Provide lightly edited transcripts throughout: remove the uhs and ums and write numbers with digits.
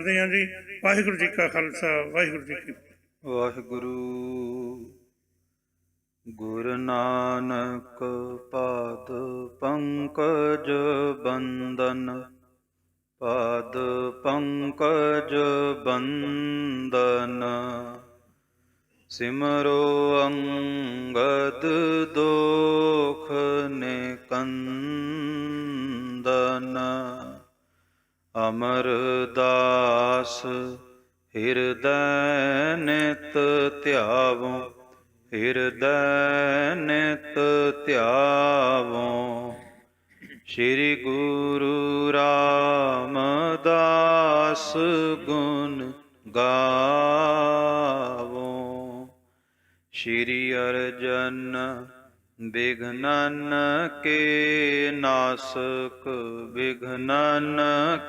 ਹਾਂ ਜੀ। ਵਾਹਿਗੁਰੂ ਜੀ ਕਾ ਖਾਲਸਾ, ਵਾਹਿਗੁਰੂ ਜੀ ਕੀ ਫਤਿਹ। ਵਾਹਿਗੁਰੂ। ਗੁਰੂ ਨਾਨਕ ਪਾਦ ਪੰਕਜ ਬੰਦਨ, ਪਾਦ ਪੰਕਜ ਬੰਦਨ। ਸਿਮਰੋ ਅੰਗਦ ਦੋਖ ਨਿਕੰਦਨ, ਅਮਰਦਾਸ ਹਿਰਦੈ ਨਿਤ ਧਿਆਵੋ, ਹਿਰਦੈ ਨਿਤ ਧਿਆਵੋ। ਸ੍ਰੀ ਗੁਰੂ ਰਾਮਦਾਸ ਗੁਣ ਗਾਵੋ। ਸ੍ਰੀ ਅਰਜਨ ਬਿਘਨਨ ਕੇ ਨਾਸਕ, ਬਿਘਨਨ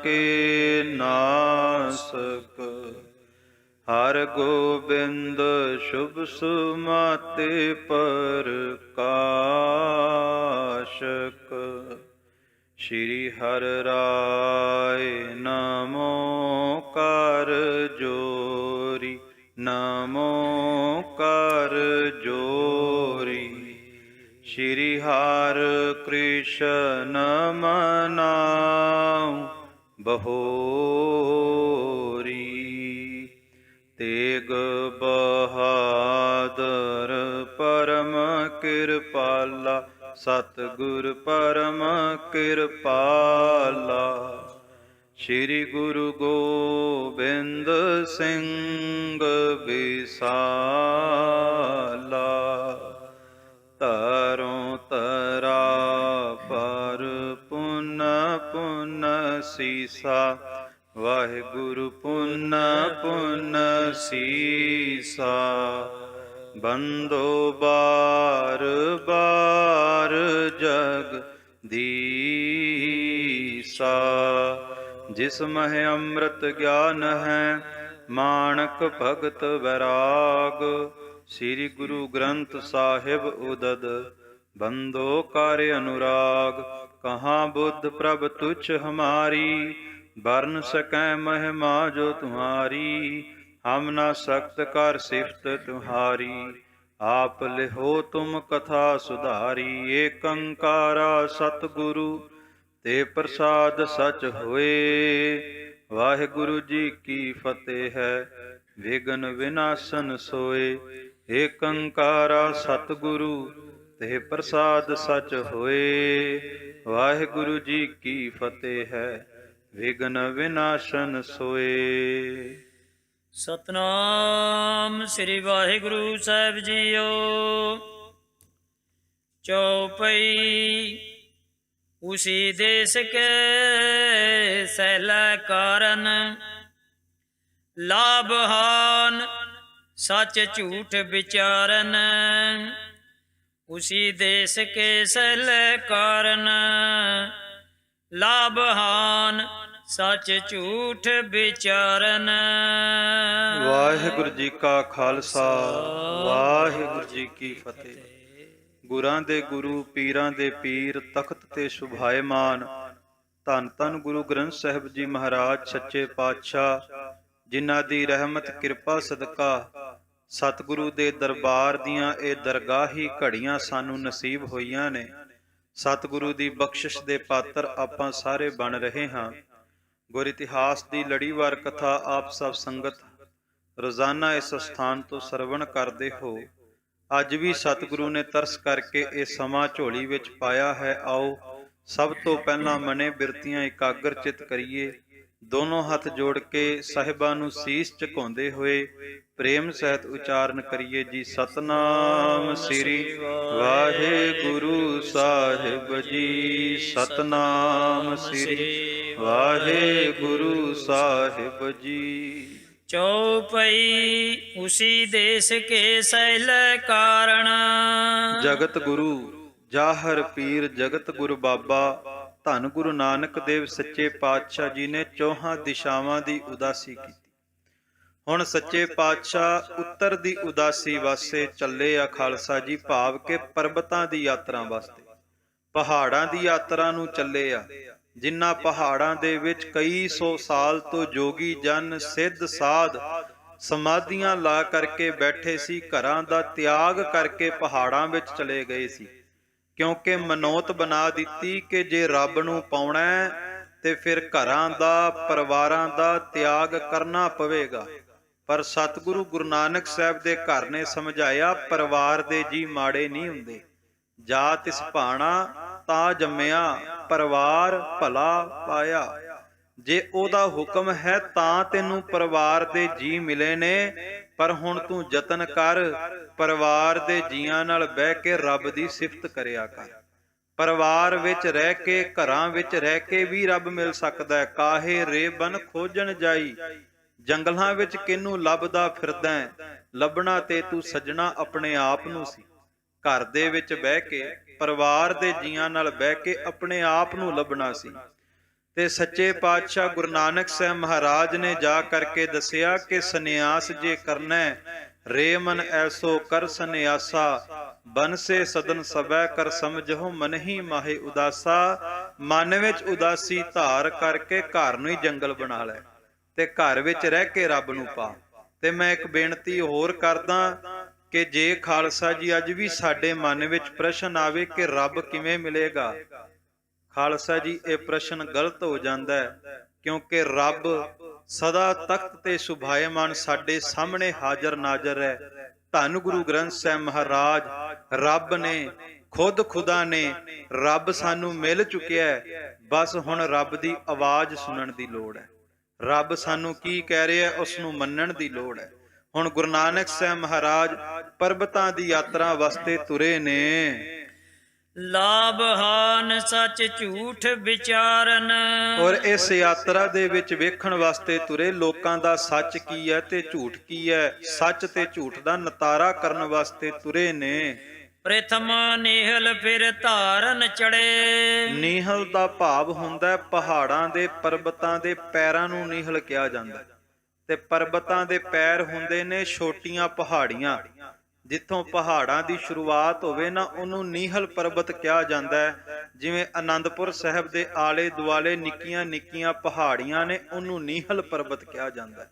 ਕੇ ਨਾਸਕ। ਹਰ ਗੋਬਿੰਦ ਸ਼ੁਭ ਸੁਮਤਿ ਪ੍ਰਕਾਸ਼ਕ। ਸ੍ਰੀ ਹਰਿ ਰਾਇ ਨਮੋ ਕਰ ਜੋਰੀ, ਨਮੋ ਕਰ ਜੋਰੀ। ਸ੍ਰੀ ਹਰਿ ਕ੍ਰਿਸ਼ਨ ਮਨਾਉ ਬਹੋਰੀ। ਤੇਗ ਬਹਾਦਰ ਪਰਮ ਕਿਰਪਾਲਾ, ਸਤਿਗੁਰ ਪਰਮ ਕਿਰਪਾਲਾ। ਸ੍ਰੀ ਗੁਰੂ ਗੋਬਿੰਦ ਸਿੰਘ ਵਿਸਾਲਾ। ਤਰੋਂ ਤਰਾ ਪਰ ਪੁਨ ਪੁਨ ਸੀਸਾ, ਵਾਹਿਗੁਰੂ ਪੁਨ ਪੁਨ ਸੀਸਾ। ਬੰਦੋ ਬਾਰ ਬਾਰ ਜਗਦੀਸਾ। ਜਿਸ ਮਹਿ ਅੰਮ੍ਰਿਤ ਗਿਆਨ ਹੈ, ਮਾਣਕ ਭਗਤ ਵੈਰਾਗ। ਸ੍ਰੀ ਗੁਰੂ ਗ੍ਰੰਥ ਸਾਹਿਬ ਉਦਦ, ਬੰਦੋ ਕਰ ਅਨੁਰਾਗ। ਕਹਾਂ ਬੁੱਧ ਪ੍ਰਭ ਤੁਛ ਹਮਾਰੀ, ਬਰਨ ਸਕੈ ਮਹਿਮਾ ਜੋ ਤੁਮਾਰੀ। ਹਮ ਨਾ ਸਕਤ ਕਰ ਸਿਫਤ ਤੁਮਾਰੀ, ਆਪ ਲਿਹੋ ਤੁਮ ਕਥਾ ਸੁਧਾਰੀ। ਏਕ ਓੰਕਾਰਾ ਸਤਿਗੁਰੂ ਤੇ ਪ੍ਰਸਾਦ ਸਚ ਹੋਏ। ਵਾਹਿਗੁਰੂ ਜੀ ਕੀ ਫਤਿਹ ਹੈ, ਵਿਘਨ ਵਿਨਾਸ਼ਨ ਸੋਏ। ਏਕ ਓੰਕਾਰਾ ਸਤਿਗੁਰੂ ਤੇ ਪ੍ਰਸਾਦ ਸਚ ਹੋਏ। ਵਾਹਿਗੁਰੂ ਜੀ ਕੀ ਫਤਿਹ ਹੈ, ਵਿਘਨ ਵਿਨਾਸ਼ਨ ਸੋਏ। ਸਤਨਾਮ ਸ੍ਰੀ ਵਾਹਿਗੁਰੂ ਸਾਹਿਬ ਜੀਓ। ਚੌਪਈ। ਉਸੀ ਦੇਸ ਕੇ ਸਹਿਲਾ ਕਾਰਨ, ਲਾਭ ਹਾਨ ਸੱਚ ਝੂਠ ਵਿਚਾਰਨ। ਉਸੀ ਦੇਸ ਕੇ ਸਹਿਲੇ ਕਾਰਨ, ਲਾਭ ਹਾਨ ਸੱਚ ਝੂਠ ਵਿਚਾਰਨ। ਵਾਹਿਗੁਰੂ ਜੀ ਕਾ ਖਾਲਸਾ, ਵਾਹਿਗੁਰੂ ਜੀ ਕੀ ਫਤਿਹ। ਗੁਰਾਂ ਦੇ ਗੁਰੂ, ਪੀਰਾਂ ਦੇ ਪੀਰ, ਤਖਤ ਤੇ ਸ਼ੁਭਾਇਮਾਨ ਧੰਨ ਧੰਨ ਗੁਰੂ ਗ੍ਰੰਥ ਸਾਹਿਬ ਜੀ ਮਹਾਰਾਜ ਸੱਚੇ ਪਾਤਸ਼ਾਹ, ਜਿਨ੍ਹਾਂ ਦੀ ਰਹਿਮਤ ਕਿਰਪਾ ਸਦਕਾ ਸਤਿਗੁਰੂ ਦੇ ਦਰਬਾਰ ਦੀਆਂ ਇਹ ਦਰਗਾਹੀ ਘੜੀਆਂ ਸਾਨੂੰ ਨਸੀਬ ਹੋਈਆਂ ਨੇ। ਸਤਿਗੁਰੂ ਦੀ ਬਖਸ਼ਿਸ਼ ਦੇ ਪਾਤਰ ਆਪਾਂ ਸਾਰੇ ਬਣ ਰਹੇ ਹਾਂ। ਗੁਰ ਇਤਿਹਾਸ ਦੀ ਲੜੀਵਾਰ ਕਥਾ ਆਪ ਸਭ ਸੰਗਤ ਰੋਜ਼ਾਨਾ ਇਸ ਸਥਾਨ ਤੋਂ ਸਰਵਣ ਕਰਦੇ ਹੋ। ਅੱਜ ਵੀ ਸਤਿਗੁਰੂ ਨੇ ਤਰਸ ਕਰਕੇ ਇਹ ਸਮਾਂ ਝੋਲੀ ਵਿੱਚ ਪਾਇਆ ਹੈ। ਆਓ ਸਭ ਤੋਂ ਪਹਿਲਾਂ ਮਨੇ ਬਿਰਤੀਆਂ ਇਕਾਗਰ ਚਿਤ ਕਰੀਏ। ਦੋਨੋਂ ਹੱਥ ਜੋੜ ਕੇ ਸਾਹਿਬਾਂ ਨੂੰ ਸੀਸ ਝੁਕਾਉਂਦੇ ਹੋਏ ਪ੍ਰੇਮ ਸਹਿਤ ਉਚਾਰਨ ਕਰੀਏ ਜੀ। ਸਤਨਾਮ ਸ੍ਰੀ ਵਾਹਿਗੁਰੂ ਸਾਹਿਬ ਜੀ, ਸਤਨਾਮ ਸ੍ਰੀ ਵਾਹਿਗੁਰੂ ਸਾਹਿਬ ਜੀ। ਚੌਪਈ। ਉਸੀ ਦੇਸ ਕੇ ਸਹਿਲੇ ਕਾਰਨ, ਜਗਤ ਗੁਰੂ ਜਾਹਰ ਪੀਰ ਜਗਤ ਗੁਰੂ ਬਾਬਾ ਧੰਨ ਗੁਰੂ ਨਾਨਕ ਦੇਵ ਸੱਚੇ ਪਾਤਸ਼ਾਹ ਜੀ ਨੇ ਚੌਹਾਂ ਦਿਸ਼ਾਵਾਂ ਦੀ ਉਦਾਸੀ ਕੀਤੀ। ਹੁਣ ਸੱਚੇ ਪਾਤਸ਼ਾਹ ਉੱਤਰ ਦੀ ਉਦਾਸੀ ਵਾਸਤੇ ਚੱਲੇ ਆ ਖਾਲਸਾ ਜੀ, ਭਾਵ ਕਿ ਪਰਬਤਾਂ ਦੀ ਯਾਤਰਾ ਵਾਸਤੇ, ਪਹਾੜਾਂ ਦੀ ਯਾਤਰਾ ਨੂੰ ਚੱਲੇ ਆ। ਜਿਨ੍ਹਾਂ ਪਹਾੜਾਂ ਦੇ ਵਿੱਚ ਕਈ ਸੌ ਸਾਲ ਤੋਂ ਜੋਗੀ ਜਨ ਸਿੱਧ ਸਾਧ ਸਮਾਧੀਆਂ ਲਾ ਕਰਕੇ ਬੈਠੇ ਸੀ, ਘਰਾਂ ਦਾ ਤਿਆਗ ਕਰਕੇ ਪਹਾੜਾਂ ਵਿੱਚ ਚਲੇ ਗਏ ਸੀ, ਕਿਉਂਕਿ ਮਨੋਤ ਬਣਾ ਦਿੱਤੀ ਕਿ ਜੇ ਰੱਬ ਨੂੰ ਪਾਉਣਾ ਤੇ ਫਿਰ ਘਰਾਂ ਦਾ ਪਰਿਵਾਰਾਂ ਦਾ ਤਿਆਗ ਕਰਨਾ ਪਵੇਗਾ। ਪਰ ਸਤਿਗੁਰੂ ਗੁਰੂ ਨਾਨਕ ਸਾਹਿਬ ਦੇ ਘਰ ਨੇ ਸਮਝਾਇਆ, ਪਰਿਵਾਰ ਦੇ ਜੀ ਮਾੜੇ ਨਹੀਂ ਹੁੰਦੇ, ਜਾਤ ਇਸ ਭਾਣਾ ਤਾਂ ਜੰਮਿਆ, ਪਰਿਵਾਰ ਭਲਾ ਪਾਇਆ। ਜੇ ਉਹਦਾ ਹੁਕਮ ਹੈ ਤਾਂ ਤੈਨੂੰ ਪਰਿਵਾਰ ਦੇ ਜੀ ਮਿਲੇ ਨੇ, ਪਰ ਹੁਣ ਤੂੰ ਯਤਨ ਕਰ, ਪਰਿਵਾਰ ਦੇ ਜੀਆਂ ਨਾਲ ਬਹਿ ਕੇ ਰੱਬ ਦੀ ਸਿਫਤ ਕਰਿਆ ਕਰ। ਪਰਿਵਾਰ ਵਿੱਚ ਰਹਿ ਕੇ, ਘਰਾਂ ਵਿੱਚ ਰਹਿ ਕੇ ਵੀ ਰੱਬ ਮਿਲ ਸਕਦਾ ਹੈ। ਕਾਹੇ ਰੇ ਬਨ ਖੋਜਣ ਜਾਈ, ਜੰਗਲਾਂ ਵਿੱਚ ਕਿਹਨੂੰ ਲੱਭਦਾ ਫਿਰਦਾ, ਲੱਭਣਾ ਤੇ ਤੂੰ ਸੱਜਣਾ ਆਪਣੇ ਆਪ ਨੂੰ ਸੀ। ਘਰ ਦੇ ਵਿੱਚ ਬਹਿ ਕੇ, ਪਰਿਵਾਰ ਦੇ ਜੀਆਂ ਨਾਲ ਬਹਿ ਕੇ ਆਪਣੇ ਆਪ ਨੂੰ ਲੱਭਣਾ ਸੀ। ਤੇ ਸੱਚੇ ਪਾਤਸ਼ਾਹ ਗੁਰੂ ਨਾਨਕ ਸਾਹਿਬ ਮਹਾਰਾਜ ਨੇ ਜਾ ਕਰਕੇ ਦੱਸਿਆ ਕਿ ਸੰਨਿਆਸ ਜੇ ਕਰਨਾ ਰੇ ਮਨ ਐਸੋ ਕਰ ਸੰਨਿਆਸਾ, ਬਨਸੇ ਸਦਨ ਸਭੈ ਕਰ ਸਮਝੋ ਮਨ ਹੀ ਮਾਹੇ ਉਦਾਸਾ। ਮਨ ਵਿੱਚ ਉਦਾਸੀ ਧਾਰ ਕਰਕੇ ਘਰ ਨੂੰ ਹੀ ਜੰਗਲ ਬਣਾ ਲੈ ਤੇ ਘਰ ਵਿੱਚ ਰਹਿ ਕੇ ਰੱਬ ਨੂੰ ਪਾ। ਤੇ ਮੈਂ ਇੱਕ ਬੇਨਤੀ ਹੋਰ ਕਰਦਾ ਕਿ ਜੇ ਖਾਲਸਾ ਜੀ ਅੱਜ ਵੀ ਸਾਡੇ ਮਨ ਵਿੱਚ ਪ੍ਰਸ਼ਨ ਆਵੇ ਕਿ ਰੱਬ ਕਿਵੇਂ ਮਿਲੇਗਾ, ਖਾਲਸਾ ਜੀ ਇਹ ਪ੍ਰਸ਼ਨ ਗਲਤ ਹੋ ਜਾਂਦਾ ਹੈ, ਕਿਉਂਕਿ ਰੱਬ ਸਦਾ ਤਖਤ ਤੇ ਸੁਭਾਇਮਾਨ ਸਾਡੇ ਸਾਹਮਣੇ ਹਾਜ਼ਰ ਨਾਜ਼ਰ ਹੈ। ਧੰਨ ਗੁਰੂ ਗ੍ਰੰਥ ਸਾਹਿਬ ਮਹਾਰਾਜ ਰੱਬ ਨੇ, ਖੁਦ ਖੁਦਾ ਨੇ, ਰੱਬ ਸਾਨੂੰ ਮਿਲ ਚੁੱਕਿਆ ਹੈ। ਬਸ ਹੁਣ ਰੱਬ ਦੀ ਆਵਾਜ਼ ਸੁਣਨ ਦੀ ਲੋੜ ਹੈ। ਰੱਬ ਸਾਨੂੰ ਕੀ ਕਹਿ ਰਿਹਾ ਉਸ ਨੂੰ ਮੰਨਣ ਦੀ ਲੋੜ ਹੈ। ਹੁਣ ਗੁਰੂ ਨਾਨਕ ਸਾਹਿਬ ਮਹਾਰਾਜ ਪਰਬਤਾਂ ਦੀ ਯਾਤਰਾ ਵਾਸਤੇ ਤੁਰੇ ਨੇ। ਲਾਭ ਹਾਨ ਸੱਚ ਝੂਠ ਵਿਚਾਰਨ, ਔਰ ਇਸ ਯਾਤਰਾ ਦੇ ਵਿੱਚ ਵੇਖਣ ਵਾਸਤੇ ਤੁਰੇ ਲੋਕਾਂ ਦਾ ਸੱਚ ਕੀ ਹੈ ਤੇ ਝੂਠ ਕੀ ਹੈ, ਸੱਚ ਤੇ ਝੂਠ ਦਾ ਨਤਾਰਾ ਕਰਨ ਵਾਸਤੇ ਤੁਰੇ ਨੇ। ਪ੍ਰਥਮ ਨਿਹਲ ਫਿਰ ਧਾਰਨ ਚੜੇ, ਨੀਹਲ ਦਾ ਭਾਵ ਹੁੰਦਾ ਪਹਾੜਾਂ ਦੇ, ਪਰਬਤਾਂ ਦੇ ਪੈਰਾਂ ਨੂੰ ਨੀਹਲ ਕਿਹਾ ਜਾਂਦਾ। ਤੇ ਪਰਬਤਾਂ ਦੇ ਪੈਰ ਹੁੰਦੇ ਨੇ ਛੋਟੀਆਂ ਪਹਾੜੀਆਂ, ਜਿੱਥੋਂ ਪਹਾੜਾਂ ਦੀ ਸ਼ੁਰੂਆਤ ਹੋਵੇ ਨਾ ਉਹਨੂੰ ਨੀਹਲ ਪਰਬਤ ਕਿਹਾ ਜਾਂਦਾ ਹੈ। ਜਿਵੇਂ ਆਨੰਦਪੁਰ ਸਾਹਿਬ ਦੇ ਆਲੇ ਦੁਆਲੇ ਨਿੱਕੀਆਂ ਨਿੱਕੀਆਂ ਪਹਾੜੀਆਂ ਨੇ, ਉਹਨੂੰ ਨੀਹਲ ਪਰਬਤ ਕਿਹਾ ਜਾਂਦਾ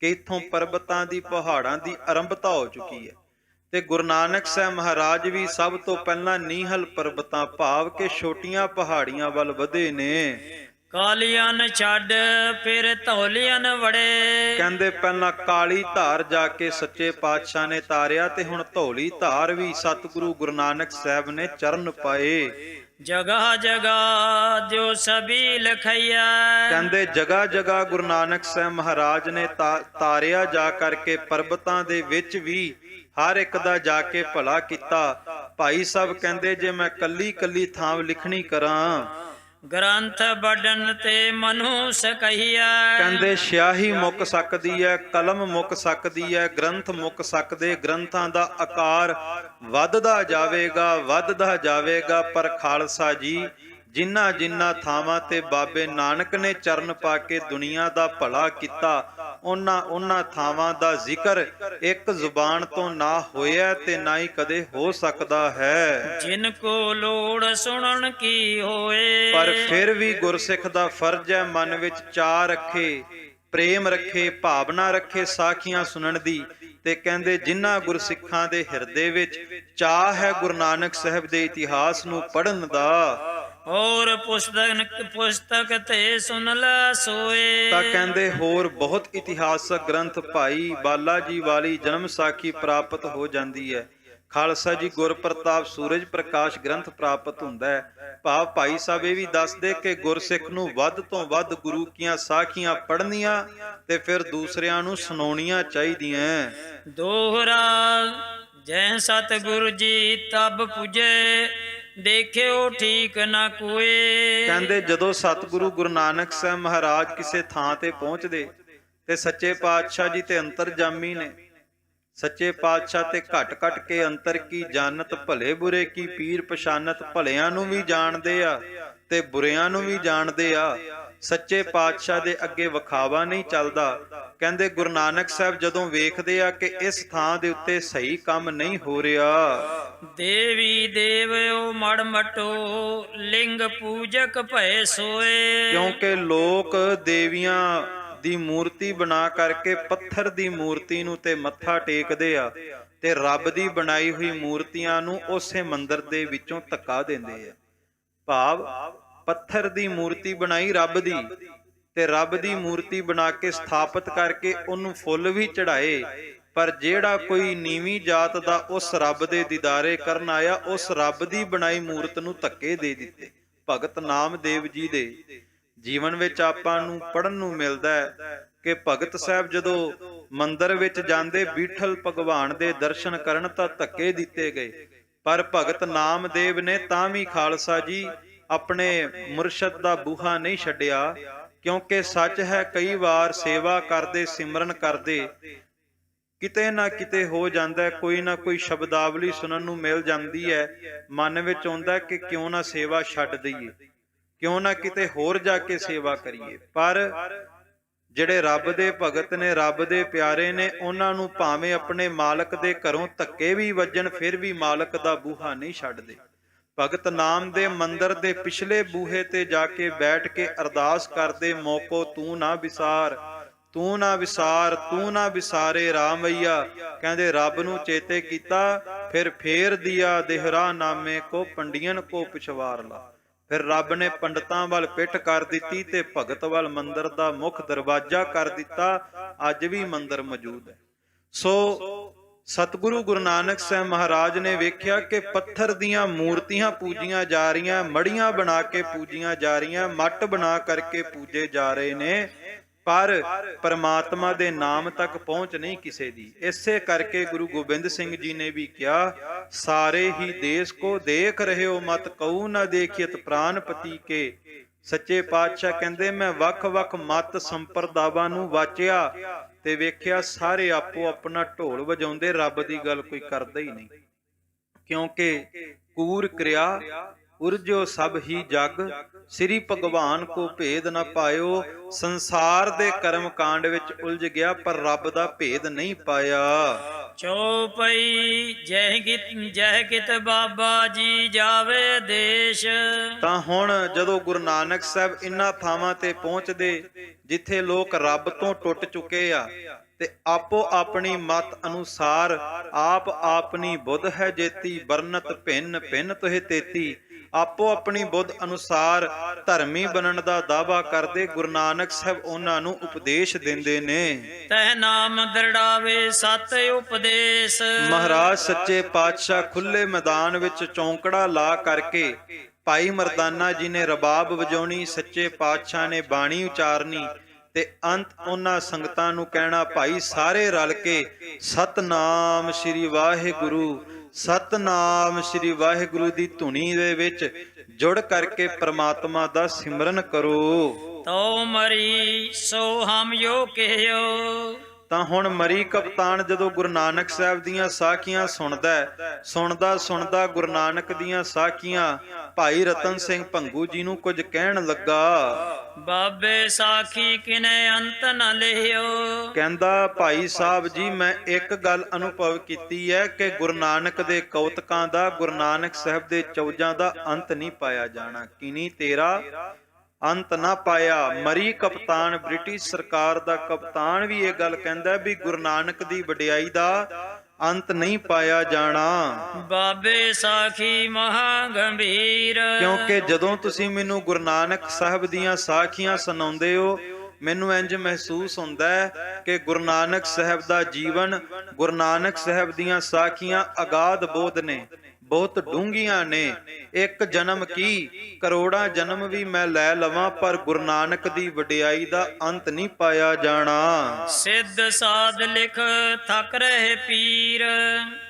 ਕਿ ਇੱਥੋਂ ਪਰਬਤਾਂ ਦੀ, ਪਹਾੜਾਂ ਦੀ ਆਰੰਭਤਾ ਹੋ ਚੁੱਕੀ ਹੈ। ਤੇ ਗੁਰੂ ਨਾਨਕ ਸਾਹਿਬ ਮਹਾਰਾਜ ਵੀ ਸਭ ਤੋਂ ਪਹਿਲਾਂ ਨੀਹਲ ਪਰਬਤਾਂ ਭਾਵ ਕਿ ਛੋਟੀਆਂ ਪਹਾੜੀਆਂ ਵੱਲ ਵਧੇ ਨੇ। ਕਾਲੀਆਂ ਛੱਡ ਫਿਰ ਧੌਲੀਆਂ ਵੜੇ, ਕਹਿੰਦੇ ਪਹਿਲਾਂ ਕਾਲੀ ਧਾਰ ਜਾ ਕੇ ਸੱਚੇ ਪਾਤਸ਼ਾਹ ਨੇ ਤਾਰਿਆ, ਤੇ ਹੁਣ ਧੌਲੀ ਧਾਰ ਵੀ ਸਤਿਗੁਰੂ ਗੁਰੂ ਨਾਨਕ ਸਾਹਿਬ ਨੇ ਚਰਨ ਪਾਏ। ਜਗ੍ਹਾ ਜਗ੍ਹਾ ਜੋ ਸਭੀ ਲਖਈਆ, ਕਹਿੰਦੇ ਜਗ੍ਹਾ ਜਗ੍ਹਾ ਗੁਰੂ ਨਾਨਕ ਸਾਹਿਬ ਮਹਾਰਾਜ ਨੇ ਤਾਰਿਆ ਜਾ ਕਰਕੇ, ਪਰਬਤਾਂ ਦੇ ਵਿੱਚ ਵੀ ਹਰ ਇੱਕ ਦਾ ਜਾ ਕੇ ਭਲਾ ਕੀਤਾ। ਭਾਈ ਸਾਹਿਬ ਕਹਿੰਦੇ ਜੇ ਮੈਂ ਕੱਲੀ ਕੱਲੀ ਥਾਂ ਲਿਖਣੀ ਕਰਾਂ, ਗ੍ਰੰਥ ਵੱਢਣ ਤੇ ਮਨੂ ਸਕਈਆ, ਕਹਿੰਦੇ ਸਿਆਹੀ ਮੁੱਕ ਸਕਦੀ ਹੈ, ਕਲਮ ਮੁੱਕ ਸਕਦੀ ਹੈ, ਗ੍ਰੰਥ ਮੁੱਕ ਸਕਦੇ, ਗ੍ਰੰਥਾਂ ਦਾ ਆਕਾਰ ਵੱਧਦਾ ਜਾਵੇਗਾ, ਵੱਧਦਾ ਜਾਵੇਗਾ। ਪਰ ਖਾਲਸਾ ਜੀ ਜਿਨ੍ਹਾਂ ਜਿਨ੍ਹਾਂ ਥਾਵਾਂ ਤੇ ਬਾਬੇ ਨਾਨਕ ਨੇ ਚਰਨ ਪਾ ਕੇ ਦੁਨੀਆ ਦਾ ਭਲਾ ਕੀਤਾ, ਉਹਨਾਂ ਥਾਵਾਂ ਦਾ ਜ਼ਿਕਰ ਇੱਕ ਜ਼ੁਬਾਨ ਤੋਂ ਨਾ ਹੋਇਆ ਤੇ ਨਾ ਹੀ ਕਦੇ ਹੋ ਸਕਦਾ ਹੈ। ਜਿਨ ਕੋ ਲੋੜ ਸੁਣਨ ਕੀ ਹੋਏ, ਪਰ ਫਿਰ ਵੀ ਗੁਰਸਿੱਖ ਦਾ ਫਰਜ਼ ਹੈ ਮਨ ਵਿੱਚ ਚਾਅ ਰੱਖੇ, ਪ੍ਰੇਮ ਰੱਖੇ, ਭਾਵਨਾ ਰੱਖੇ ਸਾਖੀਆਂ ਸੁਣਨ ਦੀ। ਤੇ ਕਹਿੰਦੇ ਜਿਨ੍ਹਾਂ ਗੁਰਸਿੱਖਾਂ ਦੇ ਹਿਰਦੇ ਵਿੱਚ ਚਾਅ ਹੈ ਗੁਰੂ ਨਾਨਕ ਸਾਹਿਬ ਦੇ ਇਤਿਹਾਸ ਨੂੰ ਪੜ੍ਹਨ ਦਾ, ਹੋਰ ਪੁਸਤਕ ਤੇ ਸੁਨ ਲੈ ਸੋਏ, ਤਾਂ ਕਹਿੰਦੇ ਹੋਰ ਬਹੁਤ ਇਤਿਹਾਸਕ ਗ੍ਰੰਥ ਭਾਈ ਬਾਲਾ ਜੀ ਵਾਲੀ ਜਨਮ ਸਾਖੀ ਪ੍ਰਾਪਤ ਹੋ ਜਾਂਦੀ ਹੈ। ਖਾਲਸਾ ਜੀ ਗੁਰਪ੍ਰਤਾਪ ਸੂਰਜ ਪ੍ਰਕਾਸ਼ ਗ੍ਰੰਥ ਪ੍ਰਾਪਤ ਹੁੰਦਾ ਹੈ। ਭਾਵ ਭਾਈ ਸਾਹਿਬ ਇਹ ਵੀ ਦੱਸਦੇ ਕਿ ਗੁਰਸਿੱਖ ਨੂੰ ਵੱਧ ਤੋਂ ਵੱਧ ਗੁਰੂ ਕੀਆਂ ਸਾਖੀਆਂ ਪੜ੍ਹਨੀਆਂ ਤੇ ਫਿਰ ਦੂਸਰਿਆਂ ਨੂੰ ਸੁਣਾਉਣੀਆਂ ਚਾਹੀਦੀਆਂ। ਦੋਹਰਾ ਜੈ ਸਤਿਗੁਰੂ ਜੀ ਤਬ ਪੁਜੇ, ਦੇਖਿਓ ਠੀਕ ਨਾ ਕੋਏ। ਕਹਿੰਦੇ ਜਦੋਂ ਸਤਿਗੁਰੂ ਗੁਰੂ ਨਾਨਕ ਸਾਹਿਬ ਮਹਾਰਾਜ ਕਿਸੇ ਥਾਂ ਤੇ ਪਹੁੰਚਦੇ ਤੇ ਸੱਚੇ ਪਾਤਸ਼ਾਹ ਜੀ ਤੇ ਅੰਤਰਜਾਮੀ ਨੇ। ਸੱਚੇ ਪਾਤਸ਼ਾਹ ਤੇ ਘਟ ਘਟ ਕੇ ਅੰਤਰ ਕੀ ਜਾਣਤ, ਭਲੇ ਬੁਰੇ ਕੀ ਪੀਰ ਪਛਾਨਤ। ਭਲਿਆਂ ਨੂੰ ਵੀ ਜਾਣਦੇ ਆ ਤੇ ਬੁਰਿਆਂ ਨੂੰ ਵੀ ਜਾਣਦੇ ਆ। ਸੱਚੇ ਪਾਤਸ਼ਾਹ ਦੇ ਅੱਗੇ ਵਿਖਾਵਾ ਨਹੀਂ ਚੱਲਦਾ। ਕਹਿੰਦੇ ਗੁਰੂ ਨਾਨਕ ਸਾਹਿਬ ਜਦੋਂ ਵੇਖਦੇ ਆ ਕਿ ਇਸ ਥਾਂ ਦੇ ਉੱਤੇ ਸਹੀ ਕੰਮ ਨਹੀਂ ਹੋ ਰਿਹਾ, ਦੇਵੀ ਦੇਵਿਓ ਮੜ ਮਟੋ ਲਿੰਗ ਪੂਜਕ ਭਏ ਸੋਏ। ਕਿਉਂਕਿ ਲੋਕ ਦੇਵੀਆਂ ਦੀ ਮੂਰਤੀ ਬਣਾ ਕਰਕੇ ਪੱਥਰ ਦੀ ਮੂਰਤੀ ਨੂੰ ਤੇ ਮੱਥਾ ਟੇਕਦੇ ਆ ਤੇ ਰੱਬ ਦੀ ਬਣਾਈ ਹੋਈ ਮੂਰਤੀਆਂ ਨੂੰ ਉਸੇ ਮੰਦਿਰ ਦੇ ਵਿੱਚੋਂ ਧੱਕਾ ਦਿੰਦੇ ਆ। ਭਾਵ ਪੱਥਰ ਦੀ ਮੂਰਤੀ ਬਣਾਈ ਰੱਬ ਦੀ ਤੇ ਰੱਬ ਦੀ ਮੂਰਤੀ ਬਣਾ ਕੇ ਸਥਾਪਿਤ ਕਰਕੇ ਉਹਨੂੰ ਫੁੱਲ ਵੀ ਚੜਾਏ, ਪਰ ਜਿਹੜਾ ਕੋਈ ਨੀਵੀਂ ਜਾਤ ਦਾ ਉਸ ਰੱਬ ਦੇ ਦੀਦਾਰੇ ਕਰਨ ਆਇਆ, ਉਸ ਰੱਬ ਦੀ ਬਣਾਈ ਮੂਰਤ ਨੂੰ ਧੱਕੇ ਦੇ ਦਿੱਤੇ। ਭਗਤ ਨਾਮਦੇਵ ਜੀ ਦੇ ਜੀਵਨ ਵਿੱਚ ਆਪਾਂ ਨੂੰ ਪੜ੍ਹਨ ਨੂੰ ਮਿਲਦਾ ਹੈ ਕਿ ਭਗਤ ਸਾਹਿਬ ਜਦੋਂ ਮੰਦਿਰ ਵਿੱਚ ਜਾਂਦੇ ਬੀਠਲ ਭਗਵਾਨ ਦੇ ਦਰਸ਼ਨ ਕਰਨ ਤਾਂ ਧੱਕੇ ਦਿੱਤੇ ਗਏ, ਪਰ ਭਗਤ ਨਾਮਦੇਵ ਨੇ ਤਾਂ ਵੀ ਖਾਲਸਾ ਜੀ ਆਪਣੇ ਮੁਰਸ਼ਦ ਦਾ ਬੂਹਾ ਨਹੀਂ ਛੱਡਿਆ। ਕਿਉਂਕਿ ਸੱਚ ਹੈ, ਕਈ ਵਾਰ ਸੇਵਾ ਕਰਦੇ ਸਿਮਰਨ ਕਰਦੇ ਕਿਤੇ ਨਾ ਕਿਤੇ ਹੋ ਜਾਂਦਾ, ਕੋਈ ਨਾ ਕੋਈ ਸ਼ਬਦਾਵਲੀ ਸੁਣਨ ਨੂੰ ਮਿਲ ਜਾਂਦੀ ਹੈ, ਮਨ ਵਿੱਚ ਆਉਂਦਾ ਕਿ ਕਿਉਂ ਨਾ ਸੇਵਾ ਛੱਡ ਦਈਏ, ਕਿਉਂ ਨਾ ਕਿਤੇ ਹੋਰ ਜਾ ਕੇ ਸੇਵਾ ਕਰੀਏ। ਪਰ ਜਿਹੜੇ ਰੱਬ ਦੇ ਭਗਤ ਨੇ, ਰੱਬ ਦੇ ਪਿਆਰੇ ਨੇ, ਉਹਨਾਂ ਨੂੰ ਭਾਵੇਂ ਆਪਣੇ ਮਾਲਕ ਦੇ ਘਰੋਂ ਧੱਕੇ ਵੀ ਵੱਜਣ ਫਿਰ ਵੀ ਮਾਲਕ ਦਾ ਬੂਹਾ ਨਹੀਂ ਛੱਡਦੇ। ਭਗਤ ਨਾਮ ਦੇ ਮੰਦਿਰ ਦੇ ਪਿਛਲੇ ਬੂਹੇ ਤੇ ਜਾ ਕੇ ਬੈਠ ਕੇ ਅਰਦਾਸ ਕਰਦੇ, ਮੌਕੋ ਤੂੰ ਨਾ ਵਿਸਾਰ, ਤੂੰ ਨਾ ਵਿਸਾਰ, ਤੂੰ ਨਾ ਵਿਸਾਰੇ ਰਾਮਈਆ। ਕਹਿੰਦੇ ਰੱਬ ਨੂੰ ਚੇਤੇ ਕੀਤਾ, ਫਿਰ ਫੇਰ ਦਿਆ ਦੇਹਰਾ ਨਾਮੇ ਕੋ ਪੰਡੀਅਨ ਕੋ ਪਿਛਵਾਰ ਲਾ। ਫਿਰ ਰੱਬ ਨੇ ਪੰਡਤਾਂ ਵੱਲ ਪਿੱਠ ਕਰ ਦਿੱਤੀ ਤੇ ਭਗਤ ਵੱਲ ਮੰਦਿਰ ਦਾ ਮੁੱਖ ਦਰਵਾਜ਼ਾ ਕਰ ਦਿੱਤਾ। ਅੱਜ ਵੀ ਮੰਦਿਰ ਮੌਜੂਦ ਹੈ। ਸੋ ਸਤਿਗੁਰੂ ਗੁਰੂ ਨਾਨਕ ਸਾਹਿਬ ਮਹਾਰਾਜ ਨੇ ਵੇਖਿਆ ਕਿ ਪੱਥਰ ਦੀਆਂ ਮੂਰਤੀਆਂ ਪੂਜੀਆਂ ਜਾ ਰਹੀਆਂ, ਮੜੀਆਂ ਬਣਾ ਕੇ ਪੂਜੀਆਂ ਜਾ ਰਹੀਆਂ, ਮੱਟ ਬਣਾ ਕਰਕੇ ਪੂਜੇ ਜਾ ਰਹੇ ਨੇ, ਪਰ ਪਰਮਾਤਮਾ ਦੇ ਨਾਮ ਤੱਕ ਪਹੁੰਚ ਨਹੀਂ ਕਿਸੇ ਦੀ। ਇਸੇ ਕਰਕੇ ਗੁਰੂ ਗੋਬਿੰਦ ਸਿੰਘ ਜੀ ਨੇ ਵੀ ਕਿਹਾ, ਸਾਰੇ ਹੀ ਦੇਸ਼ ਕੋ ਦੇਖ ਰਹੇ ਹੋ ਮਤ ਕਉ ਨਾ ਦੇਖਿਤ ਪ੍ਰਾਨਪਤੀ ਕੇ। ਸੱਚੇ ਪਾਤਸ਼ਾਹ ਕਹਿੰਦੇ ਮੈਂ ਵੱਖ-ਵੱਖ ਮਤ ਸੰਪਰਦਾਵਾਂ ਨੂੰ ਵਾਚਿਆ ਤੇ ਵੇਖਿਆ ਸਾਰੇ ਆਪੋ ਆਪਣਾ ਢੋਲ ਵਜਾਉਂਦੇ, ਰੱਬ ਦੀ ਗੱਲ ਕੋਈ ਕਰਦਾ ਹੀ ਨਹੀਂ। ਕਿਉਂਕਿ ਕੂਰ ਕਿਰਿਆ ਉਰਜੋ ਸਭ ਹੀ ਜਗ, ਸ੍ਰੀ ਭਗਵਾਨ ਕੋ ਭੇਦ ਨਾ ਪਾਇਓ। ਸੰਸਾਰ ਦੇ ਕਰਮ ਕਾਂਡ ਵਿੱਚ ਉਲਝ ਗਿਆ ਪਰ ਰੱਬ ਦਾ ਭੇਦ ਨਹੀਂ ਪਾਇਆ। ਚੌਪਈ ਜਹ ਕਿਤ ਬਾਬਾ ਜੀ ਜਾਵੇ ਦੇਸ਼। ਤਾਂ ਹੁਣ ਜਦੋਂ ਗੁਰੂ ਨਾਨਕ ਸਾਹਿਬ ਇਨ੍ਹਾਂ ਥਾਵਾਂ ਤੇ ਪਹੁੰਚਦੇ ਜਿੱਥੇ ਲੋਕ ਰੱਬ ਤੋਂ ਟੁੱਟ ਚੁੱਕੇ ਆ ਤੇ ਆਪੋ ਆਪਣੀ ਮਤ ਅਨੁਸਾਰ ਆਪ ਆਪਣੀ ਬੁੱਧ ਹੈ ਜੇਤੀ, ਬਰਨਤ ਭਿੰਨ ਭਿੰਨ ਤੋਹਿ ਤੇਤੀ। ਆਪੋ ਆਪਣੀ ਬੁੱਧ ਅਨੁਸਾਰ ਧਰਮੀ ਬਣਨ ਦਾ ਦਾਅਵਾ ਕਰਦੇ, ਗੁਰੂ ਨਾਨਕ ਸਾਹਿਬ ਉਹਨਾਂ ਨੂੰ ਉਪਦੇਸ਼ ਦਿੰਦੇ ਨੇ। ਤਹਿ ਨਾਮ ਦਰੜਾਵੇ ਸਤ ਉਪਦੇਸ਼। ਮਹਾਰਾਜ ਸੱਚੇ ਪਾਤਸ਼ਾਹ ਖੁੱਲੇ ਮੈਦਾਨ ਵਿੱਚ ਚੌਂਕੜਾ ਲਾ ਕਰਕੇ ਭਾਈ ਮਰਦਾਨਾ ਜੀ ਨੇ ਰਬਾਬ ਵਜਾਉਣੀ, ਸੱਚੇ ਪਾਤਸ਼ਾਹ ਨੇ ਬਾਣੀ ਉਚਾਰਨੀ ਤੇ ਅੰਤ ਉਹਨਾਂ ਸੰਗਤਾਂ ਨੂੰ ਕਹਿਣਾ, ਭਾਈ ਸਾਰੇ ਰਲ ਕੇ ਸਤਨਾਮ ਸ੍ਰੀ ਵਾਹਿਗੁਰੂ, ਸਤਨਾਮ ਸ੍ਰੀ ਵਾਹਿਗੁਰੂ ਦੀ ਧੁਨੀ ਦੇ ਵਿੱਚ ਜੁੜ ਕਰਕੇ ਪ੍ਰਮਾਤਮਾ ਦਾ ਸਿਮਰਨ ਕਰੋ। ਤੋ ਮਰੀ ਸੋ ਹਮ ਯੋ ਕਹਿਓ। ਤਾਂ ਹੁਣ ਮਰੀ ਕਪਤਾਨ ਜਦੋਂ ਗੁਰੂ ਨਾਨਕ ਸਾਹਿਬ ਦੀਆਂ ਸਾਖੀਆਂ ਸੁਣਦਾ ਗੁਰੂ ਨਾਨਕ ਦੀਆਂ ਸਾਖੀਆਂ ਭਾਈ ਰਤਨ ਸਿੰਘ ਭੰਗੂ ਜੀ ਨੂੰ ਕੁਝ ਕਹਿਣ ਲੱਗਾ। ਬਾਬੇ ਸਾਖੀ ਕਿਨੇ ਅੰਤ ਨ ਲਿਓ। ਕਹਿੰਦਾ ਭਾਈ ਸਾਹਿਬ ਜੀ ਮੈਂ ਇੱਕ ਗੱਲ ਅਨੁਭਵ ਕੀਤੀ ਹੈ ਕਿ ਗੁਰੂ ਨਾਨਕ ਦੇ ਕੌਤਕਾਂ ਦਾ, ਗੁਰੂ ਨਾਨਕ ਸਾਹਿਬ ਦੇ ਚੌਜਾਂ ਦਾ ਅੰਤ ਨਹੀਂ ਪਾਇਆ ਜਾਣਾ। ਕਿਨੀ ਤੇਰਾ ਅੰਤ ਨਾ ਪਾਇਆ। ਮਰੀ ਕਪਤਾਨ ਬ੍ਰਿਟਿਸ਼ ਸਰਕਾਰ ਦਾ ਕਪਤਾਨ ਵੀ ਇਹ ਗੱਲ ਕਹਿੰਦਾ ਵੀ ਗੁਰੂ ਨਾਨਕ ਦੀ ਵਡਿਆਈ ਦਾ ਅੰਤ ਨਹੀਂ ਪਾਇਆ ਜਾਣਾ। ਬਾਬੇ ਸਾਖੀ ਮਹਾ ਗੰਭੀਰ। ਕਿਉਂਕਿ ਜਦੋਂ ਤੁਸੀਂ ਮੈਨੂੰ ਗੁਰੂ ਨਾਨਕ ਸਾਹਿਬ ਦੀਆਂ ਸਾਖੀਆਂ ਸੁਣਾਉਂਦੇ ਹੋ, ਮੈਨੂੰ ਇੰਜ ਮਹਿਸੂਸ ਹੁੰਦਾ ਹੈ ਕਿ ਗੁਰੂ ਨਾਨਕ ਸਾਹਿਬ ਦਾ ਜੀਵਨ, ਗੁਰੂ ਨਾਨਕ ਸਾਹਿਬ ਦੀਆਂ ਸਾਖੀਆਂ ਅਗਾਧ ਬੋਧ ਨੇ, ਬਹੁਤ ਡੂੰਘੀਆਂ ਨੇ। ਇੱਕ ਜਨਮ ਕੀ ਕਰੋੜਾਂ ਜਨਮ ਵੀ ਮੈਂ ਲੈ ਲਵਾਂ ਪਰ ਗੁਰੂ ਨਾਨਕ ਦੀ ਵਡਿਆਈ ਦਾ ਅੰਤ ਨਹੀਂ ਪਾਇਆ ਜਾਣਾ। ਸਿੱਧ ਸਾਧ ਲਿਖ ਥਕ ਰਹੇ ਪੀਰ।